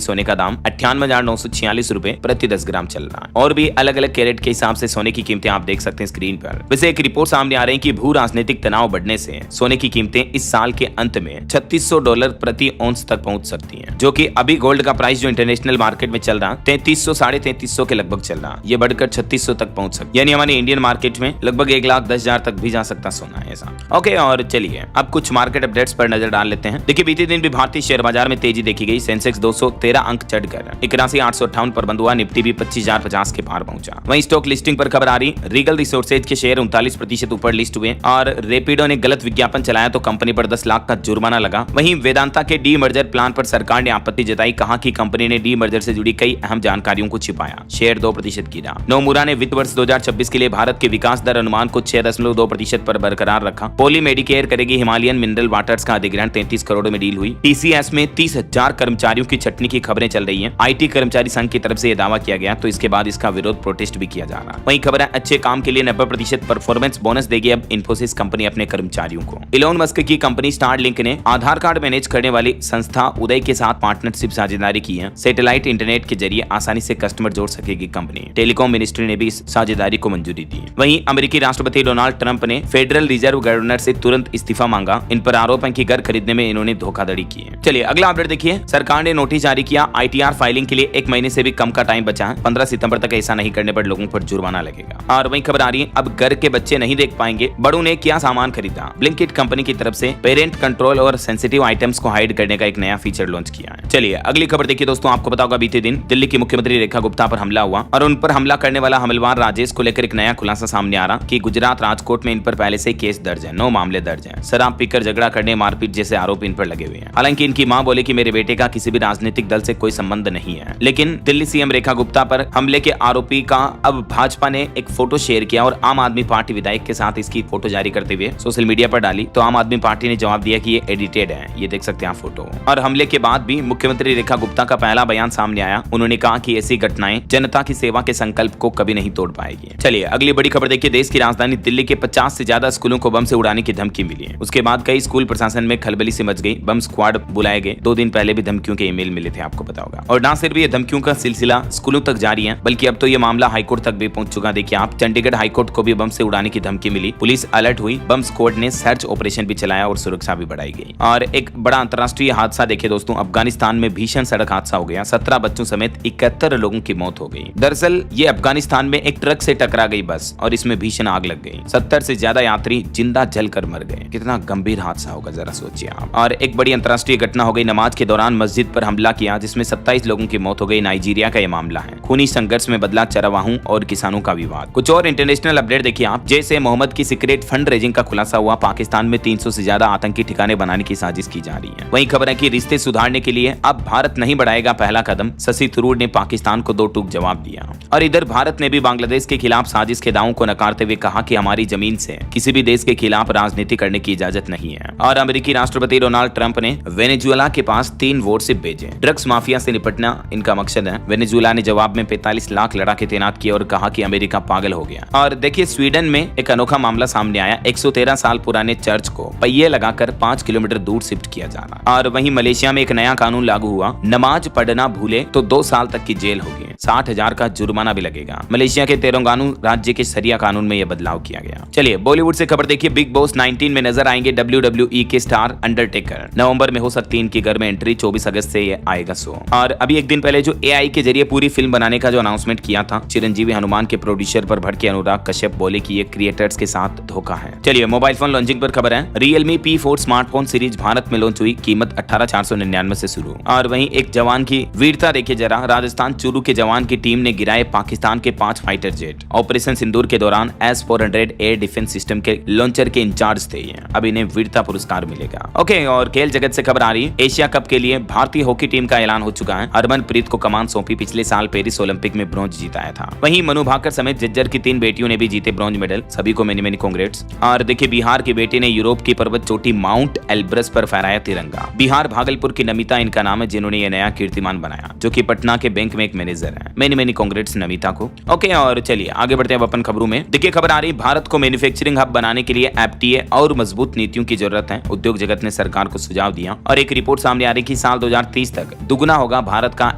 सोने का दाम 98,946 रुपए प्रति 10 ग्राम चल रहा है। और भी अलग अलग कैरेट के हिसाब से सोने की कीमतें आप देख सकते हैं स्क्रीन पर। वैसे एक रिपोर्ट सामने आ रही है कि भू राजनीतिक तनाव बढ़ने से सोने की कीमतें इस साल के अंत में $3,600 प्रति औंस तक पहुंच सकती हैं, जो कि अभी गोल्ड का प्राइस जो इंटरनेशनल मार्केट में चल रहा 3300 साढ़े 3300 के लगभग चल रहा, ये बढ़कर 3600 तक पहुंच सकती, यानी हमारे इंडियन मार्केट में लगभग 1,10,000 तक भी जा सकता सोना है ऐसा। ओके, और चलिए अब कुछ मार्केट अपडेट्स पर नजर डाल लेते हैं। देखिए बीते दिन भी भारतीय शेयर बाजार में तेजी देखी गई। सेंसेक्स 213 अंक चढ़कर 81,858 पर बंद हुआ। निफ्टी भी 25,050 के पार पहुंचा। वहीं स्टॉक लिस्टिंग पर खबर आ रही, रीगल रिसोर्सेज के शेयर 39% ऊपर लिस्ट हुए और रेपिडो ने गलत विज्ञापन चलाया तो कंपनी पर 10 लाख का जुर्माना लगा। वहीं वेदांता के डी मर्जर प्लान पर सरकार ने आपत्ति जताई, कहा कि कंपनी ने डी मर्जर से जुड़ी कई अहम जानकारियों को छिपाया। शेयर 2% गिरा। नोमुरा ने वित्त वर्ष 2026 के लिए भारत के विकास दर अनुमान को 6.2% पर बरकरार रखा। पॉली मेडिकेयर करेगी हिमालयन मिनरल वाटर्स का अधिग्रहण, 33 करोड़ में डील हुई। टीसीएस में 30,000 कर्मचारियों की छटनी की खबरें चल रही हैं। आईटी कर्मचारी संघ की तरफ से यह दावा किया गया तो इसके बाद इसका विरोध प्रोटेस्ट भी किया जा रहा है। वहीं खबर है अच्छे काम के लिए 90% परफॉर्मेंस बोनस देगी अब इन्फोसिस कंपनी अपने कर्मचारियों को। इलोन मस्क की कंपनी स्टारलिंक ने आधार कार्ड मैनेज करने वाली संस्था उदय के साथ पार्टनरशिप साझेदारी की है। सैटेलाइट इंटरनेट के जरिए आसानी से कस्टमर जोड़ सकेगी कंपनी। टेलीकॉम मिनिस्ट्री ने भी इस साझेदारी को मंजूरी दी। वहीं अमेरिकी राष्ट्रपति डोनाल्ड ट्रंप ने फेडरल रिजर्व गवर्नर से तुरंत इस्तीफा मांगा। इन पर आरोप है कि घर खरीदने में इन्होंने धोखाधड़ी की है। चलिए अगला अपडेट देखिए। सरकार ने नोटिस जारी किया, आईटीआर फाइलिंग के लिए 1 महीने से भी कम का टाइम बचा है। 15 सितंबर तक ऐसा नहीं करने पर लोगों पर जुर्माना लगेगा। और वहीं खबर आ रही है, अब घर के बच्चे नहीं देख पाएंगे बड़ों ने क्या सामान खरीदा। ब्लिंकिट कंपनी की तरफ से पेरेंट कंट्रोल और सेंसिटिव आइटम्स को हाइड करने का एक नया फीचर लॉन्च किया है। चलिए अगली खबर देखिए दोस्तों। आपको पता होगा बीते दिन दिल्ली की मुख्यमंत्री रेखा गुप्ता पर हमला हुआ और उन पर हमला करने वाला हमलवार राजेश को लेकर एक नया खुलासा सामने आ रहा कि गुजरात राजकोट में इन पर पहले से केस दर्ज है। 9 मामले दर्ज हैं। शराब पीकर झगड़ा करने, मारपीट जैसे आरोप इन पर लगे हुए हैं। हालांकि इनकी मां बोले कि मेरे बेटे का किसी भी राजनीतिक दल से कोई संबंध नहीं है। लेकिन दिल्ली सीएम रेखा गुप्ता पर हमले के आरोपी का अब भाजपा ने एक फोटो शेयर किया और आम आदमी पार्टी विधायक के साथ इसकी फोटो जारी करते हुए सोशल मीडिया पर डाली तो आम आदमी पार्टी ने जवाब दिया कि ये एडिटेड है। ये देख सकते हैं आप फोटो। और हमले के बाद भी मुख्यमंत्री रेखा गुप्ता का पहला बयान सामने आया। उन्होंने कहा कि ऐसी घटनाएं जनता की सेवा के संकल्प को कभी नहीं तोड़ पाएगी। चलिए अगली बड़ी खबर देखिए। देश की राजधानी दिल्ली के 50 से ज्यादा स्कूलों को बम से उड़ाने की धमकी मिली है। उसके बाद कई स्कूल प्रशासन में खलबली से मच गई। बम स्क्वाड बुलाए गए। 2 दिन पहले भी धमकियों के ईमेल मिले थे, आपको पता होगा। और न सिर्फ ये धमकियों का सिलसिला स्कूलों तक जारी है, बल्कि अब तो ये मामला हाईकोर्ट तक भी पहुंच चुका। देखिए आप, चंडीगढ़ हाईकोर्ट को भी बम से उड़ाने की धमकी मिली। पुलिस अलर्ट हुई। बम स्क्वाड ने सर्च ऑपरेशन भी चलाया और सुरक्षा भी बढ़ाई गई। और एक बड़ा अंतर्राष्ट्रीय हादसा देखिए दोस्तों। अफगानिस्तान में भीषण सड़क हादसा हो गया। 17 बच्चों समेत 71 लोगों की मौत हो गई। दरअसल ये अफगानिस्तान में एक ट्रक से टकरा गई बस और इसमें भीषण आग लग गई। 70 से ज्यादा यात्री जिंदा जलकर मर गए। कितना गंभीर हादसा होगा जरा सोचिए आप। और एक बड़ी अंतर्राष्ट्रीय घटना हो गई। नमाज के दौरान मस्जिद पर हमला किया जिसमें 27 लोगों की मौत हो गई। नाइजीरिया का यह मामला है। खूनी संघर्ष में बदला चरवाहों और किसानों का विवाद। कुछ और इंटरनेशनल अपडेट देखिए आप। जैसे मोहम्मद की सीक्रेट फंड रेजिंग का खुलासा हुआ। पाकिस्तान में 300 से ज्यादा आतंकी ठिकाने बनाने की साजिश की जा रही है। वहीं खबर है कि रिश्ते सुधारने के लिए अब भारत नहीं बढ़ाएगा पहला कदम। शशि थरूर ने पाकिस्तान को 2 टूक जवाब दिया। और इधर भारत ने भी बांग्लादेश के खिलाफ साजिश के दावों को नकारते हुए कहा कि हमारी जमीन से किसी भी देश के खिलाफ राजनीति करने की इजाजत नहीं है। और अमेरिकी राष्ट्रपति डोनाल्ड ट्रंप ने वेनेजुएला के पास 3 वॉरशिप भेजे। ड्रग्स माफिया से निपटना इनका मकसद है। वेनेजुएला ने जवाब में 45 लाख लड़ाके तैनात किए और कहा कि अमेरिका पागल हो गया। और देखिए स्वीडन में एक अनोखा मामला सामने आया। 113 साल पुराने चर्च को पहिए लगाकर 5 किलोमीटर दूर शिफ्ट किया जा रहा। और वहीं मलेशिया में एक नया कानून लागू हुआ। नमाज पढ़ना भूले तो 2 साल तक की जेल होगी। 60,000 का जुर्माना भी लगेगा। मलेशिया के तेलंगाना राज्य के शरिया कानून में यह बदलाव किया गया। चलिए बॉलीवुड से खबर देखिए। बिग बॉस 19 में नजर आएंगे WWE के स्टार अंडरटेकर। नवंबर में हो सकती है इनकी घर में एंट्री। 24 अगस्त से ये आएगा शो। और अभी एक दिन पहले जो AI के जरिए पूरी फिल्म बनाने का जो अनाउंसमेंट किया था, चिरंजीवी हनुमान के प्रोड्यूसर पर भड़के अनुराग कश्यप बोले कि ये क्रिएटर्स के साथ धोखा है। चलिए मोबाइल फोन लॉन्चिंग पर खबर है। Realme P4 smartphone series Bharat में लॉन्च हुई। कीमत 18,499 से शुरू। और वहीं एक जवान की वीरता देखिए जरा। राजस्थान चूरू के जवान की टीम ने गिराए पाकिस्तान के 5 फाइटर जेट। ऑपरेशन सिंदूर के दौरान S-400 एयर डिफेंस सिस्टम के लॉन्चर के इंचार्ज थे। अब इन्हें वीरता पुरस्कार मिलेगा। ओके, और खेल जगत से खबर आ रही है। एशिया कप के लिए भारतीय हॉकी टीम का ऐलान हो चुका है। हरमनप्रीत को कमान सौंपी। पिछले साल पेरिस ओलंपिक में ब्रॉन्ज जीताया था। वहीं मनु भाकर समेत जज्जर की 3 बेटियों ने भी जीते ब्रॉन्ज मेडल। सभी को मेनी मेनी कांग्रेट्स। और देखिए बिहार की बेटी ने यूरोप की पर्वत चोटी माउंट एल्ब्रस पर फहराया तिरंगा। बिहार भागलपुर की नमिता इनका नाम है, जिन्होंने ये नया कीर्तिमान बनाया, जो कि पटना के बैंक में एक मैनेजर हैं। मेनी मेनी कांग्रेट्स नमिता को। ओके, और चलिए आगे बढ़ते हैं अपन खबरों में। देखिए खबर आ रही, भारत को मैन्युफैक्चरिंग हब बनाने के लिए एफटीए और मजबूत नीतियों की जरूरत है। उद्योग जगत ने सरकार को सुझाव दिया और एक रिपोर्ट सामने आ रही कि साल 2030 तक दुगुना होगा भारत का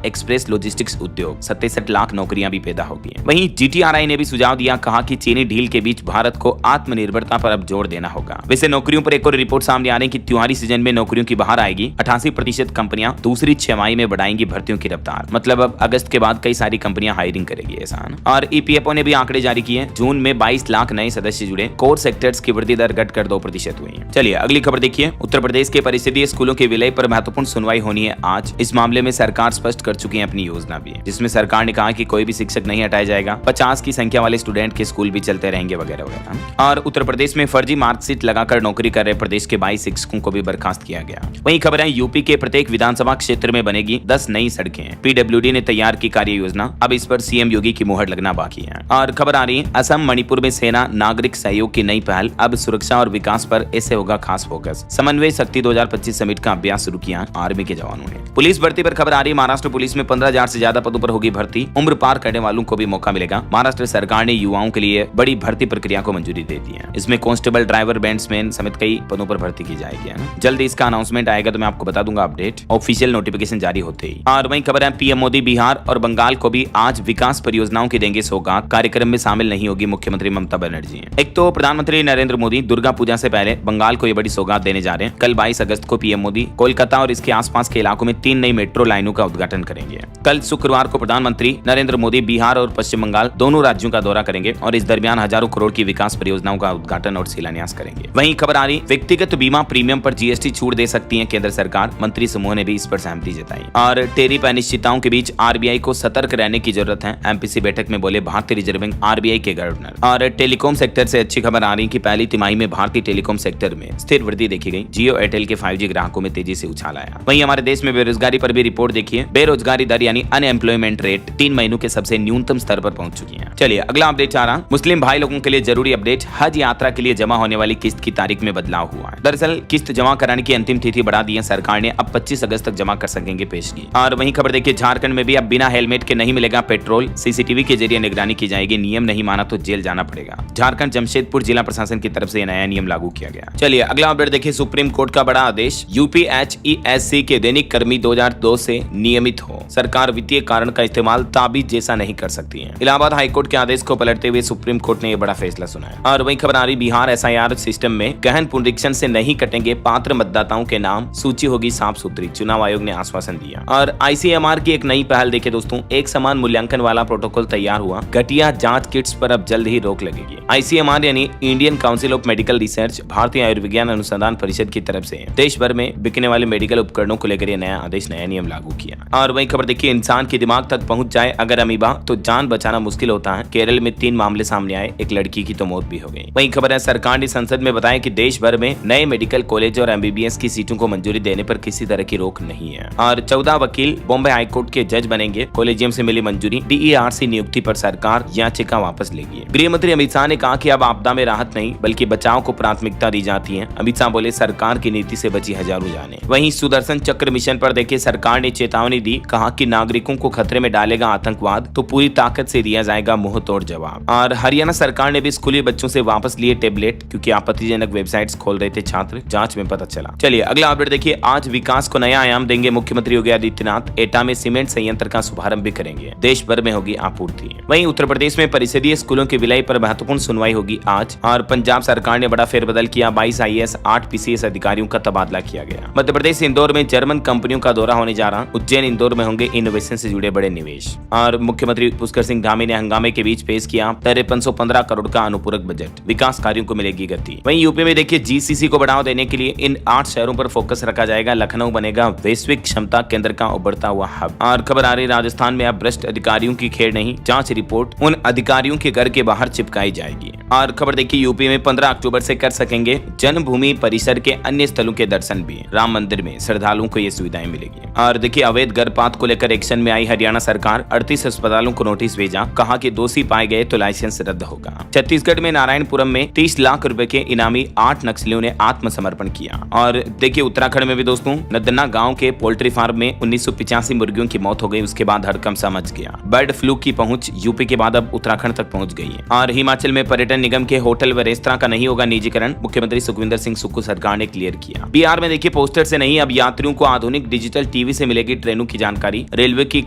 एक्सप्रेस लॉजिस्टिक्स उद्योग, 67 लाख नौकरियां भी पैदा होगी। वहीं जीटीआरआई ने भी सुझाव दिया, कहा कि चीनी ढील के बीच भारत को आत्मनिर्भरता पर अब जोर देना होगा। वैसे नौकरियों पर एक और रिपोर्ट सामने आ रही कि त्योहारी सीजन में नौकरियों की बहार आएगी। 88% कंपनियां दूसरी छमाही में बढ़ाएंगी भर्तियों की रफ्तार। मतलब अब अगस्त के बाद कई सारी कंपनियां हायरिंग करेगी ऐसा। और ईपीएफओ ने भी आंकड़े जारी किए, जून में 22 लाख नए सदस्य जुड़े। कोर सेक्टर्स की वृद्धि दर घटकर 2% हुई है। चलिए अगली खबर देखिए। उत्तर प्रदेश के परिषदीय स्कूलों के विलय पर महत्वपूर्ण सुनवाई होनी है आज। इस मामले में सरकार स्पष्ट कर चुकी है अपनी योजना भी, जिसमें सरकार ने कहा कि कोई भी शिक्षक नहीं हटाया जाएगा, 50 की संख्या वाले स्टूडेंट के स्कूल भी चलते रहेंगे वगैरह वगैरह। और उत्तर प्रदेश में फर्जी मार्कशीट लगाकर नौकरी कर रहे प्रदेश के 22 शिक्षकों को भी बर्खास्त किया गया। वहीं खबर है, यूपी के प्रत्येक विधानसभा क्षेत्र में बनेगी 10 नई सड़कें। पीडब्ल्यूडी ने तैयार की कार्य योजना, अब इस पर सीएम योगी की मुहर लगना बाकी है। और खबर आ रही है, असम मणिपुर में सेना नागरिक सहयोग की नई पहल, अब सुरक्षा और विकास पर ऐसे होगा खास फोकस। समन्वय शक्ति 2025 समिट का अभ्यास शुरू किया आर्मी के जवानों ने। पुलिस भर्ती पर खबर आ रही है, महाराष्ट्र पुलिस में 15,000 से ज्यादा पदों पर होगी भर्ती। उम्र पार करने वालों को भी मौका मिलेगा। महाराष्ट्र सरकार ने युवाओं के लिए बड़ी भर्ती प्रक्रिया को मंजूरी दे दी है। इसमें कांस्टेबल, ड्राइवर, बैंड्समैन समेत कई पदों पर भर्ती की जाएगी। जल्दी इसका अनाउंसमेंट आएगा तो मैं आपको बता दूंगा अपडेट, ऑफिशियल नोटिफिकेशन जारी होते ही। और वहीं खबर है, पीएम मोदी बिहार और बंगाल को भी आज विकास परियोजनाओं की देंगे सौगात। कार्यक्रम में शामिल नहीं होगी मुख्यमंत्री ममता बनर्जी। एक तो प्रधानमंत्री नरेंद्र मोदी दुर्गा पूजा से पहले बंगाल को ये बड़ी सौगात देने जा रहे हैं। कल 22 अगस्त को पीएम मोदी कोलकाता और इसके आसपास के इलाकों में 3 नई मेट्रो लाइनों का उद्घाटन करेंगे। कल शुक्रवार को प्रधानमंत्री नरेंद्र मोदी बिहार और पश्चिम बंगाल दोनों राज्यों का दौरा करेंगे और इस दरमियान हजारों करोड़ की विकास परियोजनाओं का उद्घाटन और शिलान्यास करेंगे। वहीं खबर आ रही, व्यक्तिगत बीमा प्रीमियम पर जीएसटी छूट दे सकती है केंद्र सरकार। मंत्री समूह ने भी इस पर सहमति जताई। और टेरिफ अनिश्चितताओं के बीच आरबीआई को सतर्क रहने की जरूरत है, एमपीसी बैठक में बोले भारतीय रिजर्व बैंक आरबीआई के गवर्नर। और टेलीकॉम सेक्टर से अच्छी खबर आ रही कि पहली तिमाही में भारतीय टेलीकॉम सेक्टर में स्थिर वृद्धि देखी गई। जियो एयरटेल के 5G ग्राहकों में तेजी से उछाल आया। वहीं हमारे देश में बेरोजगारी पर भी रिपोर्ट देखिए। बेरोजगारी दर यानी अनएम्प्लॉयमेंट रेट 3 महीनों के सबसे न्यूनतम स्तर पर पहुंच चुकी है। चलिए अगला अपडेट आ रहा, मुस्लिम भाई लोगों के लिए जरूरी अपडेट, हज यात्रा के लिए जमा होने वाली किस्त की तारीख में बदलाव हुआ है। दरअसल किस्त जमा कराने की अंतिम तिथि बढ़ा दी है सरकार ने, अब 25 अगस्त तक जमा कर सकेंगे पेशगी। और वहीं खबर देखिए, झारखंड में भी अब बिना हेलमेट के नहीं मिलेगा पेट्रोल, सीसीटीवी के जरिए निगरानी की जाएगी, नियम नहीं माना तो जेल जाना पड़ेगा। झारखंड जमशेदपुर जिला प्रशासन की तरफ से यह नया नियम लागू किया गया। चलिए अगला अपडेट देखिए, सुप्रीम कोर्ट का बड़ा आदेश, यूपीएचईएससी के दैनिक कर्मी 2002 से नियमित हो। सरकार वित्तीय कारण का इस्तेमाल ताबीज जैसा नहीं कर सकती है। इलाहाबाद हाईकोर्ट के आदेश को पलटते हुए सुप्रीम कोर्ट ने यह बड़ा फैसला सुनाया। और वहीं खबर आ रही, बिहार एसआईआर सिस्टम में गहन पुनरीक्षण से नहीं कटेंगे पात्र मतदाताओं के नाम, सूची होगी साफ सुथरी, चुनाव आयोग ने आश्वासन दिया। और आईसीएमआर की एक नई पहल देखिए दोस्तों, एक समान मूल्यांकन वाला प्रोटोकॉल तैयार हुआ। घटिया जांच किट्स पर अब जल्द ही रोक लगेगी। आईसीएमआर यानी Indian council of medical research, Bharatiya Ayurvigyan अनुसंधान परिषद की तरफ से देश भर में बिकने वाले मेडिकल उपकरणों को लेकर नया आदेश, नया नियम लागू किया। और वही खबर देखिए, इंसान के दिमाग तक पहुंच जाए अगर अमीबा तो जान बचाना मुश्किल होता है। केरल में 3 मामले सामने आए, एक लड़की की तो मौत भी हो गई। वही खबर है, सरकार ने संसद में बताया कि देश भर में नए मेडिकल कॉलेज और एमबीबीएस की सीटों को मंजूरी देने पर किसी तरह की रोक नहीं है। और 14 वकील बॉम्बे हाईकोर्ट के जज बनेंगे, कॉलेजियम से मिली मंजूरी। डीईआरसी नियुक्ति पर सरकार याचिका वापस लेगी। गृह मंत्री अमित शाह ने कहा कि अब आपदा में राहत नहीं बल्कि बचाव को प्राथमिकता दी जाती है। अमित शाह बोले, सरकार की नीति से बची हजारों जानें। वहीं सुदर्शन चक्र मिशन पर देखिए, सरकार ने चेतावनी दी, कहा कि नागरिकों को खतरे में डालेगा आतंकवाद तो पूरी ताकत से दिया जाएगा मुंह तोड़ जवाब। और हरियाणा सरकार ने भी स्कूली बच्चों से वापस लिए टेबलेट, क्योंकि आपत्तिजनक वेबसाइट्स खोल रहे थे छात्र, जांच में पता चला। चलिए अगला अपडेट देखिए, आज विकास को नया आयाम देंगे मुख्यमंत्री योगी आदित्यनाथ। एटा में सीमेंट संयंत्र का शुभारंभ भी करेंगे, देश भर में होगी आपूर्ति। वहीं उत्तर प्रदेश में परिषदीय स्कूलों की विलय पर महत्वपूर्ण सुनवाई होगी आज। और पंजाब सरकार ने बड़ा फेरबदल किया, 22 आईएएस 8 पीसीएस अधिकारियों का तबादला किया गया। मध्य प्रदेश इंदौर में जर्मन कंपनियों का दौरा होने जा रहा, उज्जैन इंदौर में होंगे इनोवेशन से जुड़े बड़े निवेश। और मुख्यमंत्री पुष्कर सिंह धामी ने हंगामे के बीच पेश किया 5315 करोड़ का अनुपूरक बजट, विकास कार्यों को मिलेगी गति। वहीं यूपी में देखिए, जीसीसी को बढ़ावा देने के लिए इन 8 शहरों पर फोकस रखा जाएगा। लखनऊ बनेगा वैश्विक क्षमता केंद्र का उभरता हुआ हब। और खबर आ रही, राजस्थान में अब भ्रष्ट अधिकारियों की खेड़ नहीं, जांच रिपोर्ट उन अधिकारियों के घर के बाहर चिपकाई जाएगी। और खबर देखिए, यूपी में 15 अक्टूबर से कर सकेंगे जन्मभूमि परिसर के अन्य स्थलों के दर्शन भी। राम मंदिर में श्रद्धालुओं को ये सुविधाएं मिलेगी। और देखिए, अवैध गर्भपात को लेकर एक्शन में आई हरियाणा सरकार, 38 अस्पतालों को नोटिस भेजा, कहा कि दोषी पाए गए तो लाइसेंस रद्द होगा। छत्तीसगढ़ में नारायणपुरम में 30 लाख रुपए के इनामी 8 नक्सलियों ने आत्मसमर्पण किया। और देखिए, उत्तराखंड में भी दोस्तों, नदन्ना गांव के पोल्ट्री फार्म में 1985 मुर्गियों की मौत हो गई, उसके बाद हड़कंप हड़कंप मच गया। बर्ड फ्लू की पहुंच यूपी के बाद अब उत्तराखंड तक पहुंच गई है। और हिमाचल में पर्यटन निगम के होटल व रेस्तरां का नहीं होगा निजीकरण, मुख्यमंत्री सुखविंदर सिंह सुक्खू सरकार ने क्लियर किया। बिहार में देखिए पोस्टर से नहीं, अब यात्रियों को आधुनिक डिजिटल टीवी से मिलेगी ट्रेनों की जानकारी। रेलवे की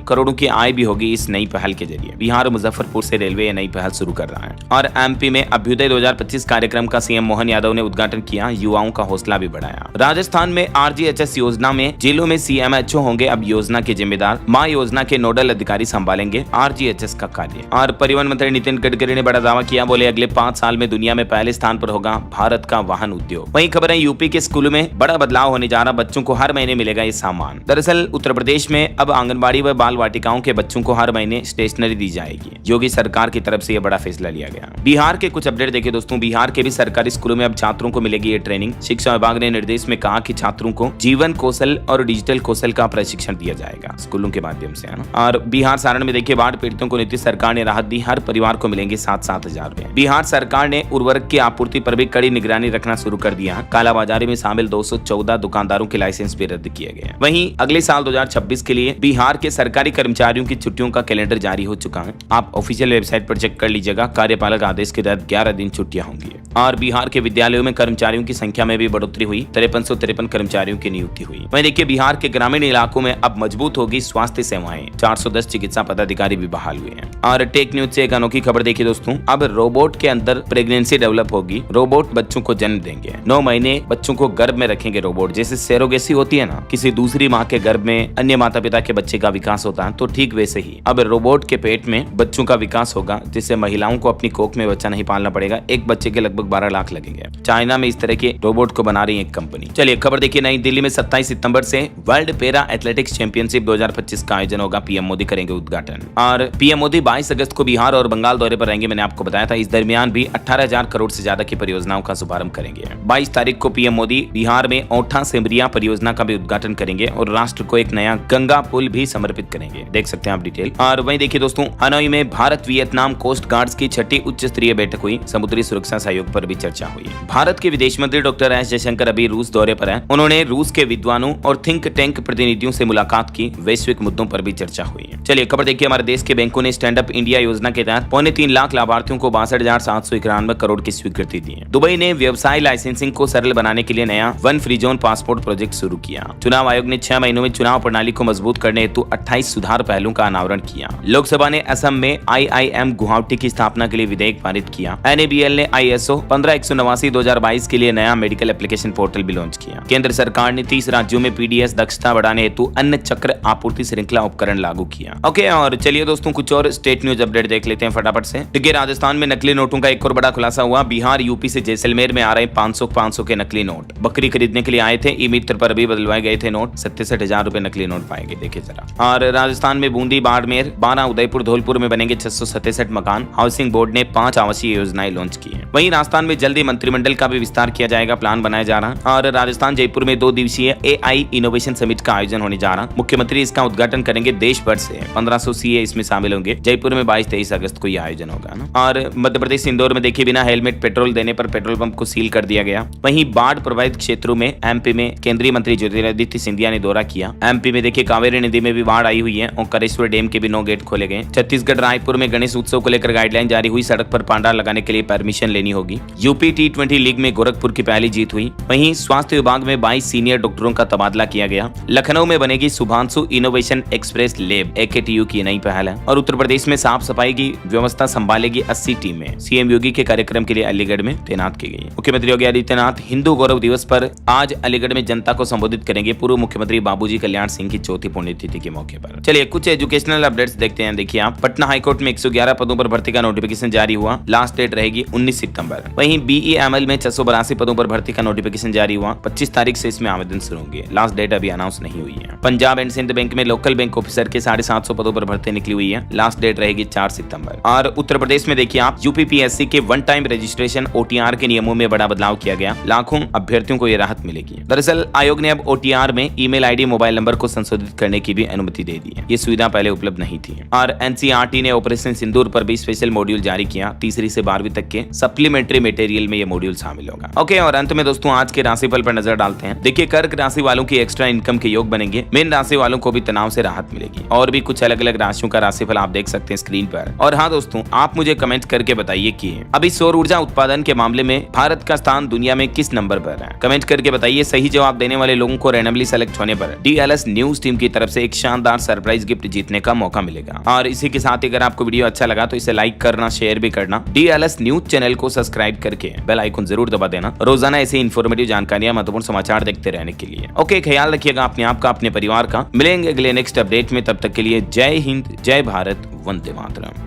करोड़ों की आय भी होगी इस नई पहल के जरिए। बिहार मुजफ्फरपुर से रेलवे ये नई पहल शुरू कर रहा है। और एमपी में अभ्युदय 2025 कार्यक्रम का सीएम मोहन यादव ने उद्घाटन किया, युवाओं का हौसला भी बढ़ाया। राजस्थान में आरजीएचएस योजना में जेलों में सीएमएचओ होंगे अब योजना के जिम्मेदार, मां योजना के नोडल अधिकारी संभालेंगे आरजीएचएस का कार्य। और परिवहन मंत्री नितिन गडकरी ने बड़ा दावा किया, बोले अगले 5 साल में दुनिया में पहले स्थान पर होगा भारत का वाहन उद्योग। वहीं खबर है यूपी के स्कूलों में बड़ा बदलाव होने जा रहा, बच्चों को हर महीने मिलेगा ये सामान। दरअसल उत्तर प्रदेश में अब आंगनबाड़ी व बाल वाटिकाओं के बच्चों को हर महीने स्टेशनरी दी जाएगी। योगी सरकार की तरफ से यह बड़ा फैसला लिया गया। बिहार के कुछ अपडेट देखिए दोस्तों, बिहार के भी सरकारी स्कूलों में अब छात्रों को मिलेगी ये ट्रेनिंग। शिक्षा विभाग ने निर्देश में कहा कि छात्रों को जीवन कौशल और डिजिटल कौशल का प्रशिक्षण दिया जाएगा स्कूलों के माध्यम से, है ना। और बिहार सारण में देखिए बाढ़ पीड़ितों को नीतीश सरकार ने राहत दी, हर परिवार को मिलेंगे 7-7 हजार रुपए। बिहार सरकार ने उर्वरक की आपूर्ति पर भी कड़ी निगरानी रखना शुरू कर दिया। कालाबाजारी में शामिल 214 दुकानदारों के लाइसेंस भी रद्द किए गए। वहीं अगले साल 2026 के लिए बिहार के सरकारी कर्मचारियों की छुट्टियों का कैलेंडर जारी हो चुका है। आप ऑफिशियल वेबसाइट पर चेक कर लीजिएगा। कार्यपालक आदेश के तहत 11 दिन छुट्टियां होंगी। और बिहार के विद्यालयों में कर्मचारियों की संख्या में भी बढ़ोतरी हुई, 5353 कर्मचारियों की नियुक्ति हुई। वहीं देखिए बिहार के ग्रामीण इलाकों में अब मजबूत होगी स्वास्थ्य सेवाएं, 410 चिकित्सा पदाधिकारी भी बहाल हुए हैं। और टेक न्यूज से एक अनोखी खबर देखिए दोस्तों, अब रोबोट के अंदर प्रेगनेंसी डेवलप होगी। रोबोट बच्चों को जन्म देंगे, 9 महीने बच्चों को गर्भ में रखेंगे रोबोट। जैसे सेरोगेसी होती है ना, किसी दूसरी माँ के गर्भ में अन्य माता पिता के बच्चे का विकास होता है, तो ठीक वैसे ही अब रोबोट के पेट में बच्चों का विकास होगा, जिससे महिलाओं को अपनी कोख में बच्चा नहीं पालना पड़ेगा। एक बच्चे के लगभग 12 लाख लगेंगे। चाइना में इस तरह के रोबोट को बना रही है एक कंपनी। चलिए खबर देखिए, नई दिल्ली में 27 सितंबर से वर्ल्ड पैरा एथलेटिक्स चैंपियनशिप 2025 का आयोजन होगा। पीएम मोदी करेंगे उद्घाटन। और पीएम मोदी 22 अगस्त को बिहार और बंगाल दौरे पर रहेंगे, मैंने आपको बताया था। इस दरमियान भी 18,000 करोड़ से ज्यादा की परियोजनाओं का शुभारंभ करेंगे। 22 तारीख को पीएम मोदी बिहार में ओठा सिमरिया परियोजना का भी उद्घाटन करेंगे और राष्ट्र को एक नया गंगा पुल भी समर्पित करेंगे। देख सकते हैं आप डिटेल। और वहीं देखिए दोस्तों, हनोई में भारत वियतनाम कोस्ट गार्ड्स की 6ठी उच्च स्तरीय बैठक हुई। समुद्री सुरक्षा सहयोग पर भी चर्चा हुई। भारत के विदेश मंत्री डॉक्टर एस जयशंकर अभी रूस दौरे पर हैं। उन्होंने रूस के विद्वानों और थिंक टैंक प्रतिनिधियों से मुलाकात की। वैश्विक मुद्दों पर भी चर्चा हुई है। चलिए खबर देखिए, हमारे देश के बैंकों ने स्टैंड अप इंडिया योजना के तहत 3.25 लाख लाभार्थियों को 62,791 करोड़ की स्वीकृति दी है। दुबई ने व्यवसाय लाइसेंसिंग को सरल बनाने के लिए नया one free zone passport project शुरू किया। चुनाव आयोग ने 6 महीनों में चुनाव प्रणाली को मजबूत करने हेतु 28 सुधार पहलों का अनावरण किया। लोकसभा ने असम में IIM गुवाहाटी की स्थापना के लिए विधेयक पारित किया। NABL ने ISO 15189/2022 के लिए नया मेडिकल एप्लीकेशन पोर्टल भी लॉन्च किया। केंद्र सरकार ने 30 राज्यों में PDS दक्षता बढ़ाने हेतु अन्य चक्र आपूर्ति श्रृंखला उपकरण लागू किया। ओके, और चलिए दोस्तों कुछ और स्टेट न्यूज अपडेट देख लेते हैं फटाफट से। देखिए, राजस्थान में नकली नोटों का एक और बड़ा खुलासा हुआ। बिहार यूपी से जैसलमेर में आ रहे 500 के नकली नोट। बकरी खरीदने के लिए आए थे, ई-मित्र पर भी बदलवाए गए थे नोट। 67,000 रुपए नकली नोट पाए गए। देखिए जरा। और राजस्थान में बूंदी, बाड़मेर, बारा, उदयपुर, धौलपुर में बनेंगे 667 मकान। हाउसिंग बोर्ड ने 5 आवासीय योजनाएं लॉन्च की है। वहीं राजस्थान में जल्दी मंत्रिमंडल का भी विस्तार किया जाएगा, प्लान बनाया जा रहा। और राजस्थान जयपुर में 2 दिवसीय AI इनोवेशन समिट का आयोजन होने जा रहा। मुख्यमंत्री इसका उद्घाटन करेंगे। देश भर से 1500 CA इसमें शामिल होंगे। जयपुर में 22-23 अगस्त को यह आयोजन होगा ना। और मध्य प्रदेश इंदौर में देखिए, बिना हेलमेट पेट्रोल देने पर पेट्रोल पंप को सील कर दिया गया। वहीं बाढ़ प्रभावित क्षेत्रों में MP में केंद्रीय मंत्री ज्योतिरादित्य सिंधिया ने दौरा किया। MP में देखिए कावेरी नदी में भी बाढ़ आई हुई है और करेश्वर डैम के भी 9 गेट खोले गए। छत्तीसगढ़ रायपुर में गणेश उत्सव को लेकर गाइडलाइन जारी हुई। सड़क पर पांडाल लगाने के लिए परमिशन लेनी होगी। यूपी T20 लीग में गोरखपुर की पहली जीत हुई। वहीं स्वास्थ्य विभाग में 22 सीनियर डॉक्टरों का तबादला किया गया। लखनऊ में बनेगी Shubhanshu innovation express lab, AKTU की नई पहल है। और उत्तर प्रदेश में साफ सफाई की व्यवस्था संभालेगी 80 टीमें। CM योगी के कार्यक्रम के लिए अलीगढ़ में तैनात की गई। मुख्यमंत्री योगी आदित्यनाथ हिंदू गौरव दिवस पर आज अलीगढ़ में जनता को संबोधित करेंगे। पूर्व मुख्यमंत्री बाबूजी कल्याण सिंह की 4थी पुण्यतिथि के मौके पर। चलिए कुछ एजुकेशनल अपडेट्स देखते हैं। देखिए आप, पटना हाईकोर्ट में 111 पदों पर भर्ती का नोटिफिकेशन जारी हुआ। लास्ट डेट रहेगी 19 सितंबर। वहीं BEML में 682 पदों पर भर्ती का नोटिफिकेशन जारी हुआ। 25 तारीख से इसमें आवेदन शुरू होंगे। लास्ट डेट अभी अनाउंस नहीं हुई है। पंजाब एंड सिंध बैंक में लोकल बैंक ऑफिसर के 750 पदों पर भर्ती निकली हुई है। लास्ट डेट रहेगी 4 सितंबर। और उत्तर प्रदेश में देखिए आप, UPPSC के 1 टाइम रजिस्ट्रेशन OTR के नियमों में बड़ा बदलाव किया गया। लाखों अभ्यर्थियों को यह राहत मिलेगी। दरअसल आयोग ने अब OTR में ईमेल ID, मोबाइल नंबर को संशोधित करने की भी अनुमति दे दी है। ये सुविधा पहले उपलब्ध नहीं थी। और NCERT ने ऑपरेशन सिंदूर पर भी स्पेशल मॉड्यूल जारी किया। 3री से 12वीं तक के सप्लीमेंट्री मटेरियल में ये मॉड्यूल शामिल होगा। ओके, और अंत में दोस्तों आज के राशिफल पर नजर डालते हैं। देखिए, कर्क राशि वालों की एक्स्ट्रा इनकम के योग बनेंगे। मीन राशि वालों को भी तनाव से राहत मिलेगी। और और भी कुछ अलग अलग राशियों का राशिफल आप देख सकते हैं स्क्रीन पर। और हाँ दोस्तों, आप मुझे कमेंट करके बताइए कि अभी सौर ऊर्जा उत्पादन के मामले में भारत का स्थान दुनिया में किस नंबर पर है। कमेंट करके बताइए। सही जवाब देने वाले लोगों को रैंडमली सेलेक्ट होने पर DLS न्यूज टीम की तरफ से एक शानदार सरप्राइज गिफ्ट जीतने का मौका मिलेगा। और इसी के साथ अगर आपको वीडियो अच्छा लगा तो इसे लाइक करना, शेयर भी करना, DLS न्यूज चैनल को सब्सक्राइब करके बेल आइकन जरूर दबा देना रोजाना ऐसी इन्फॉर्मेटिव जानकारियां, महत्वपूर्ण समाचार देखते रहने के लिए। ओके, ख्याल रखिएगा अपने आप का, अपने परिवार का। मिलेंगे अगले नेक्स्ट अपडेट में, तब तक के लिए जय हिंद, जय भारत, वंदे मातरम।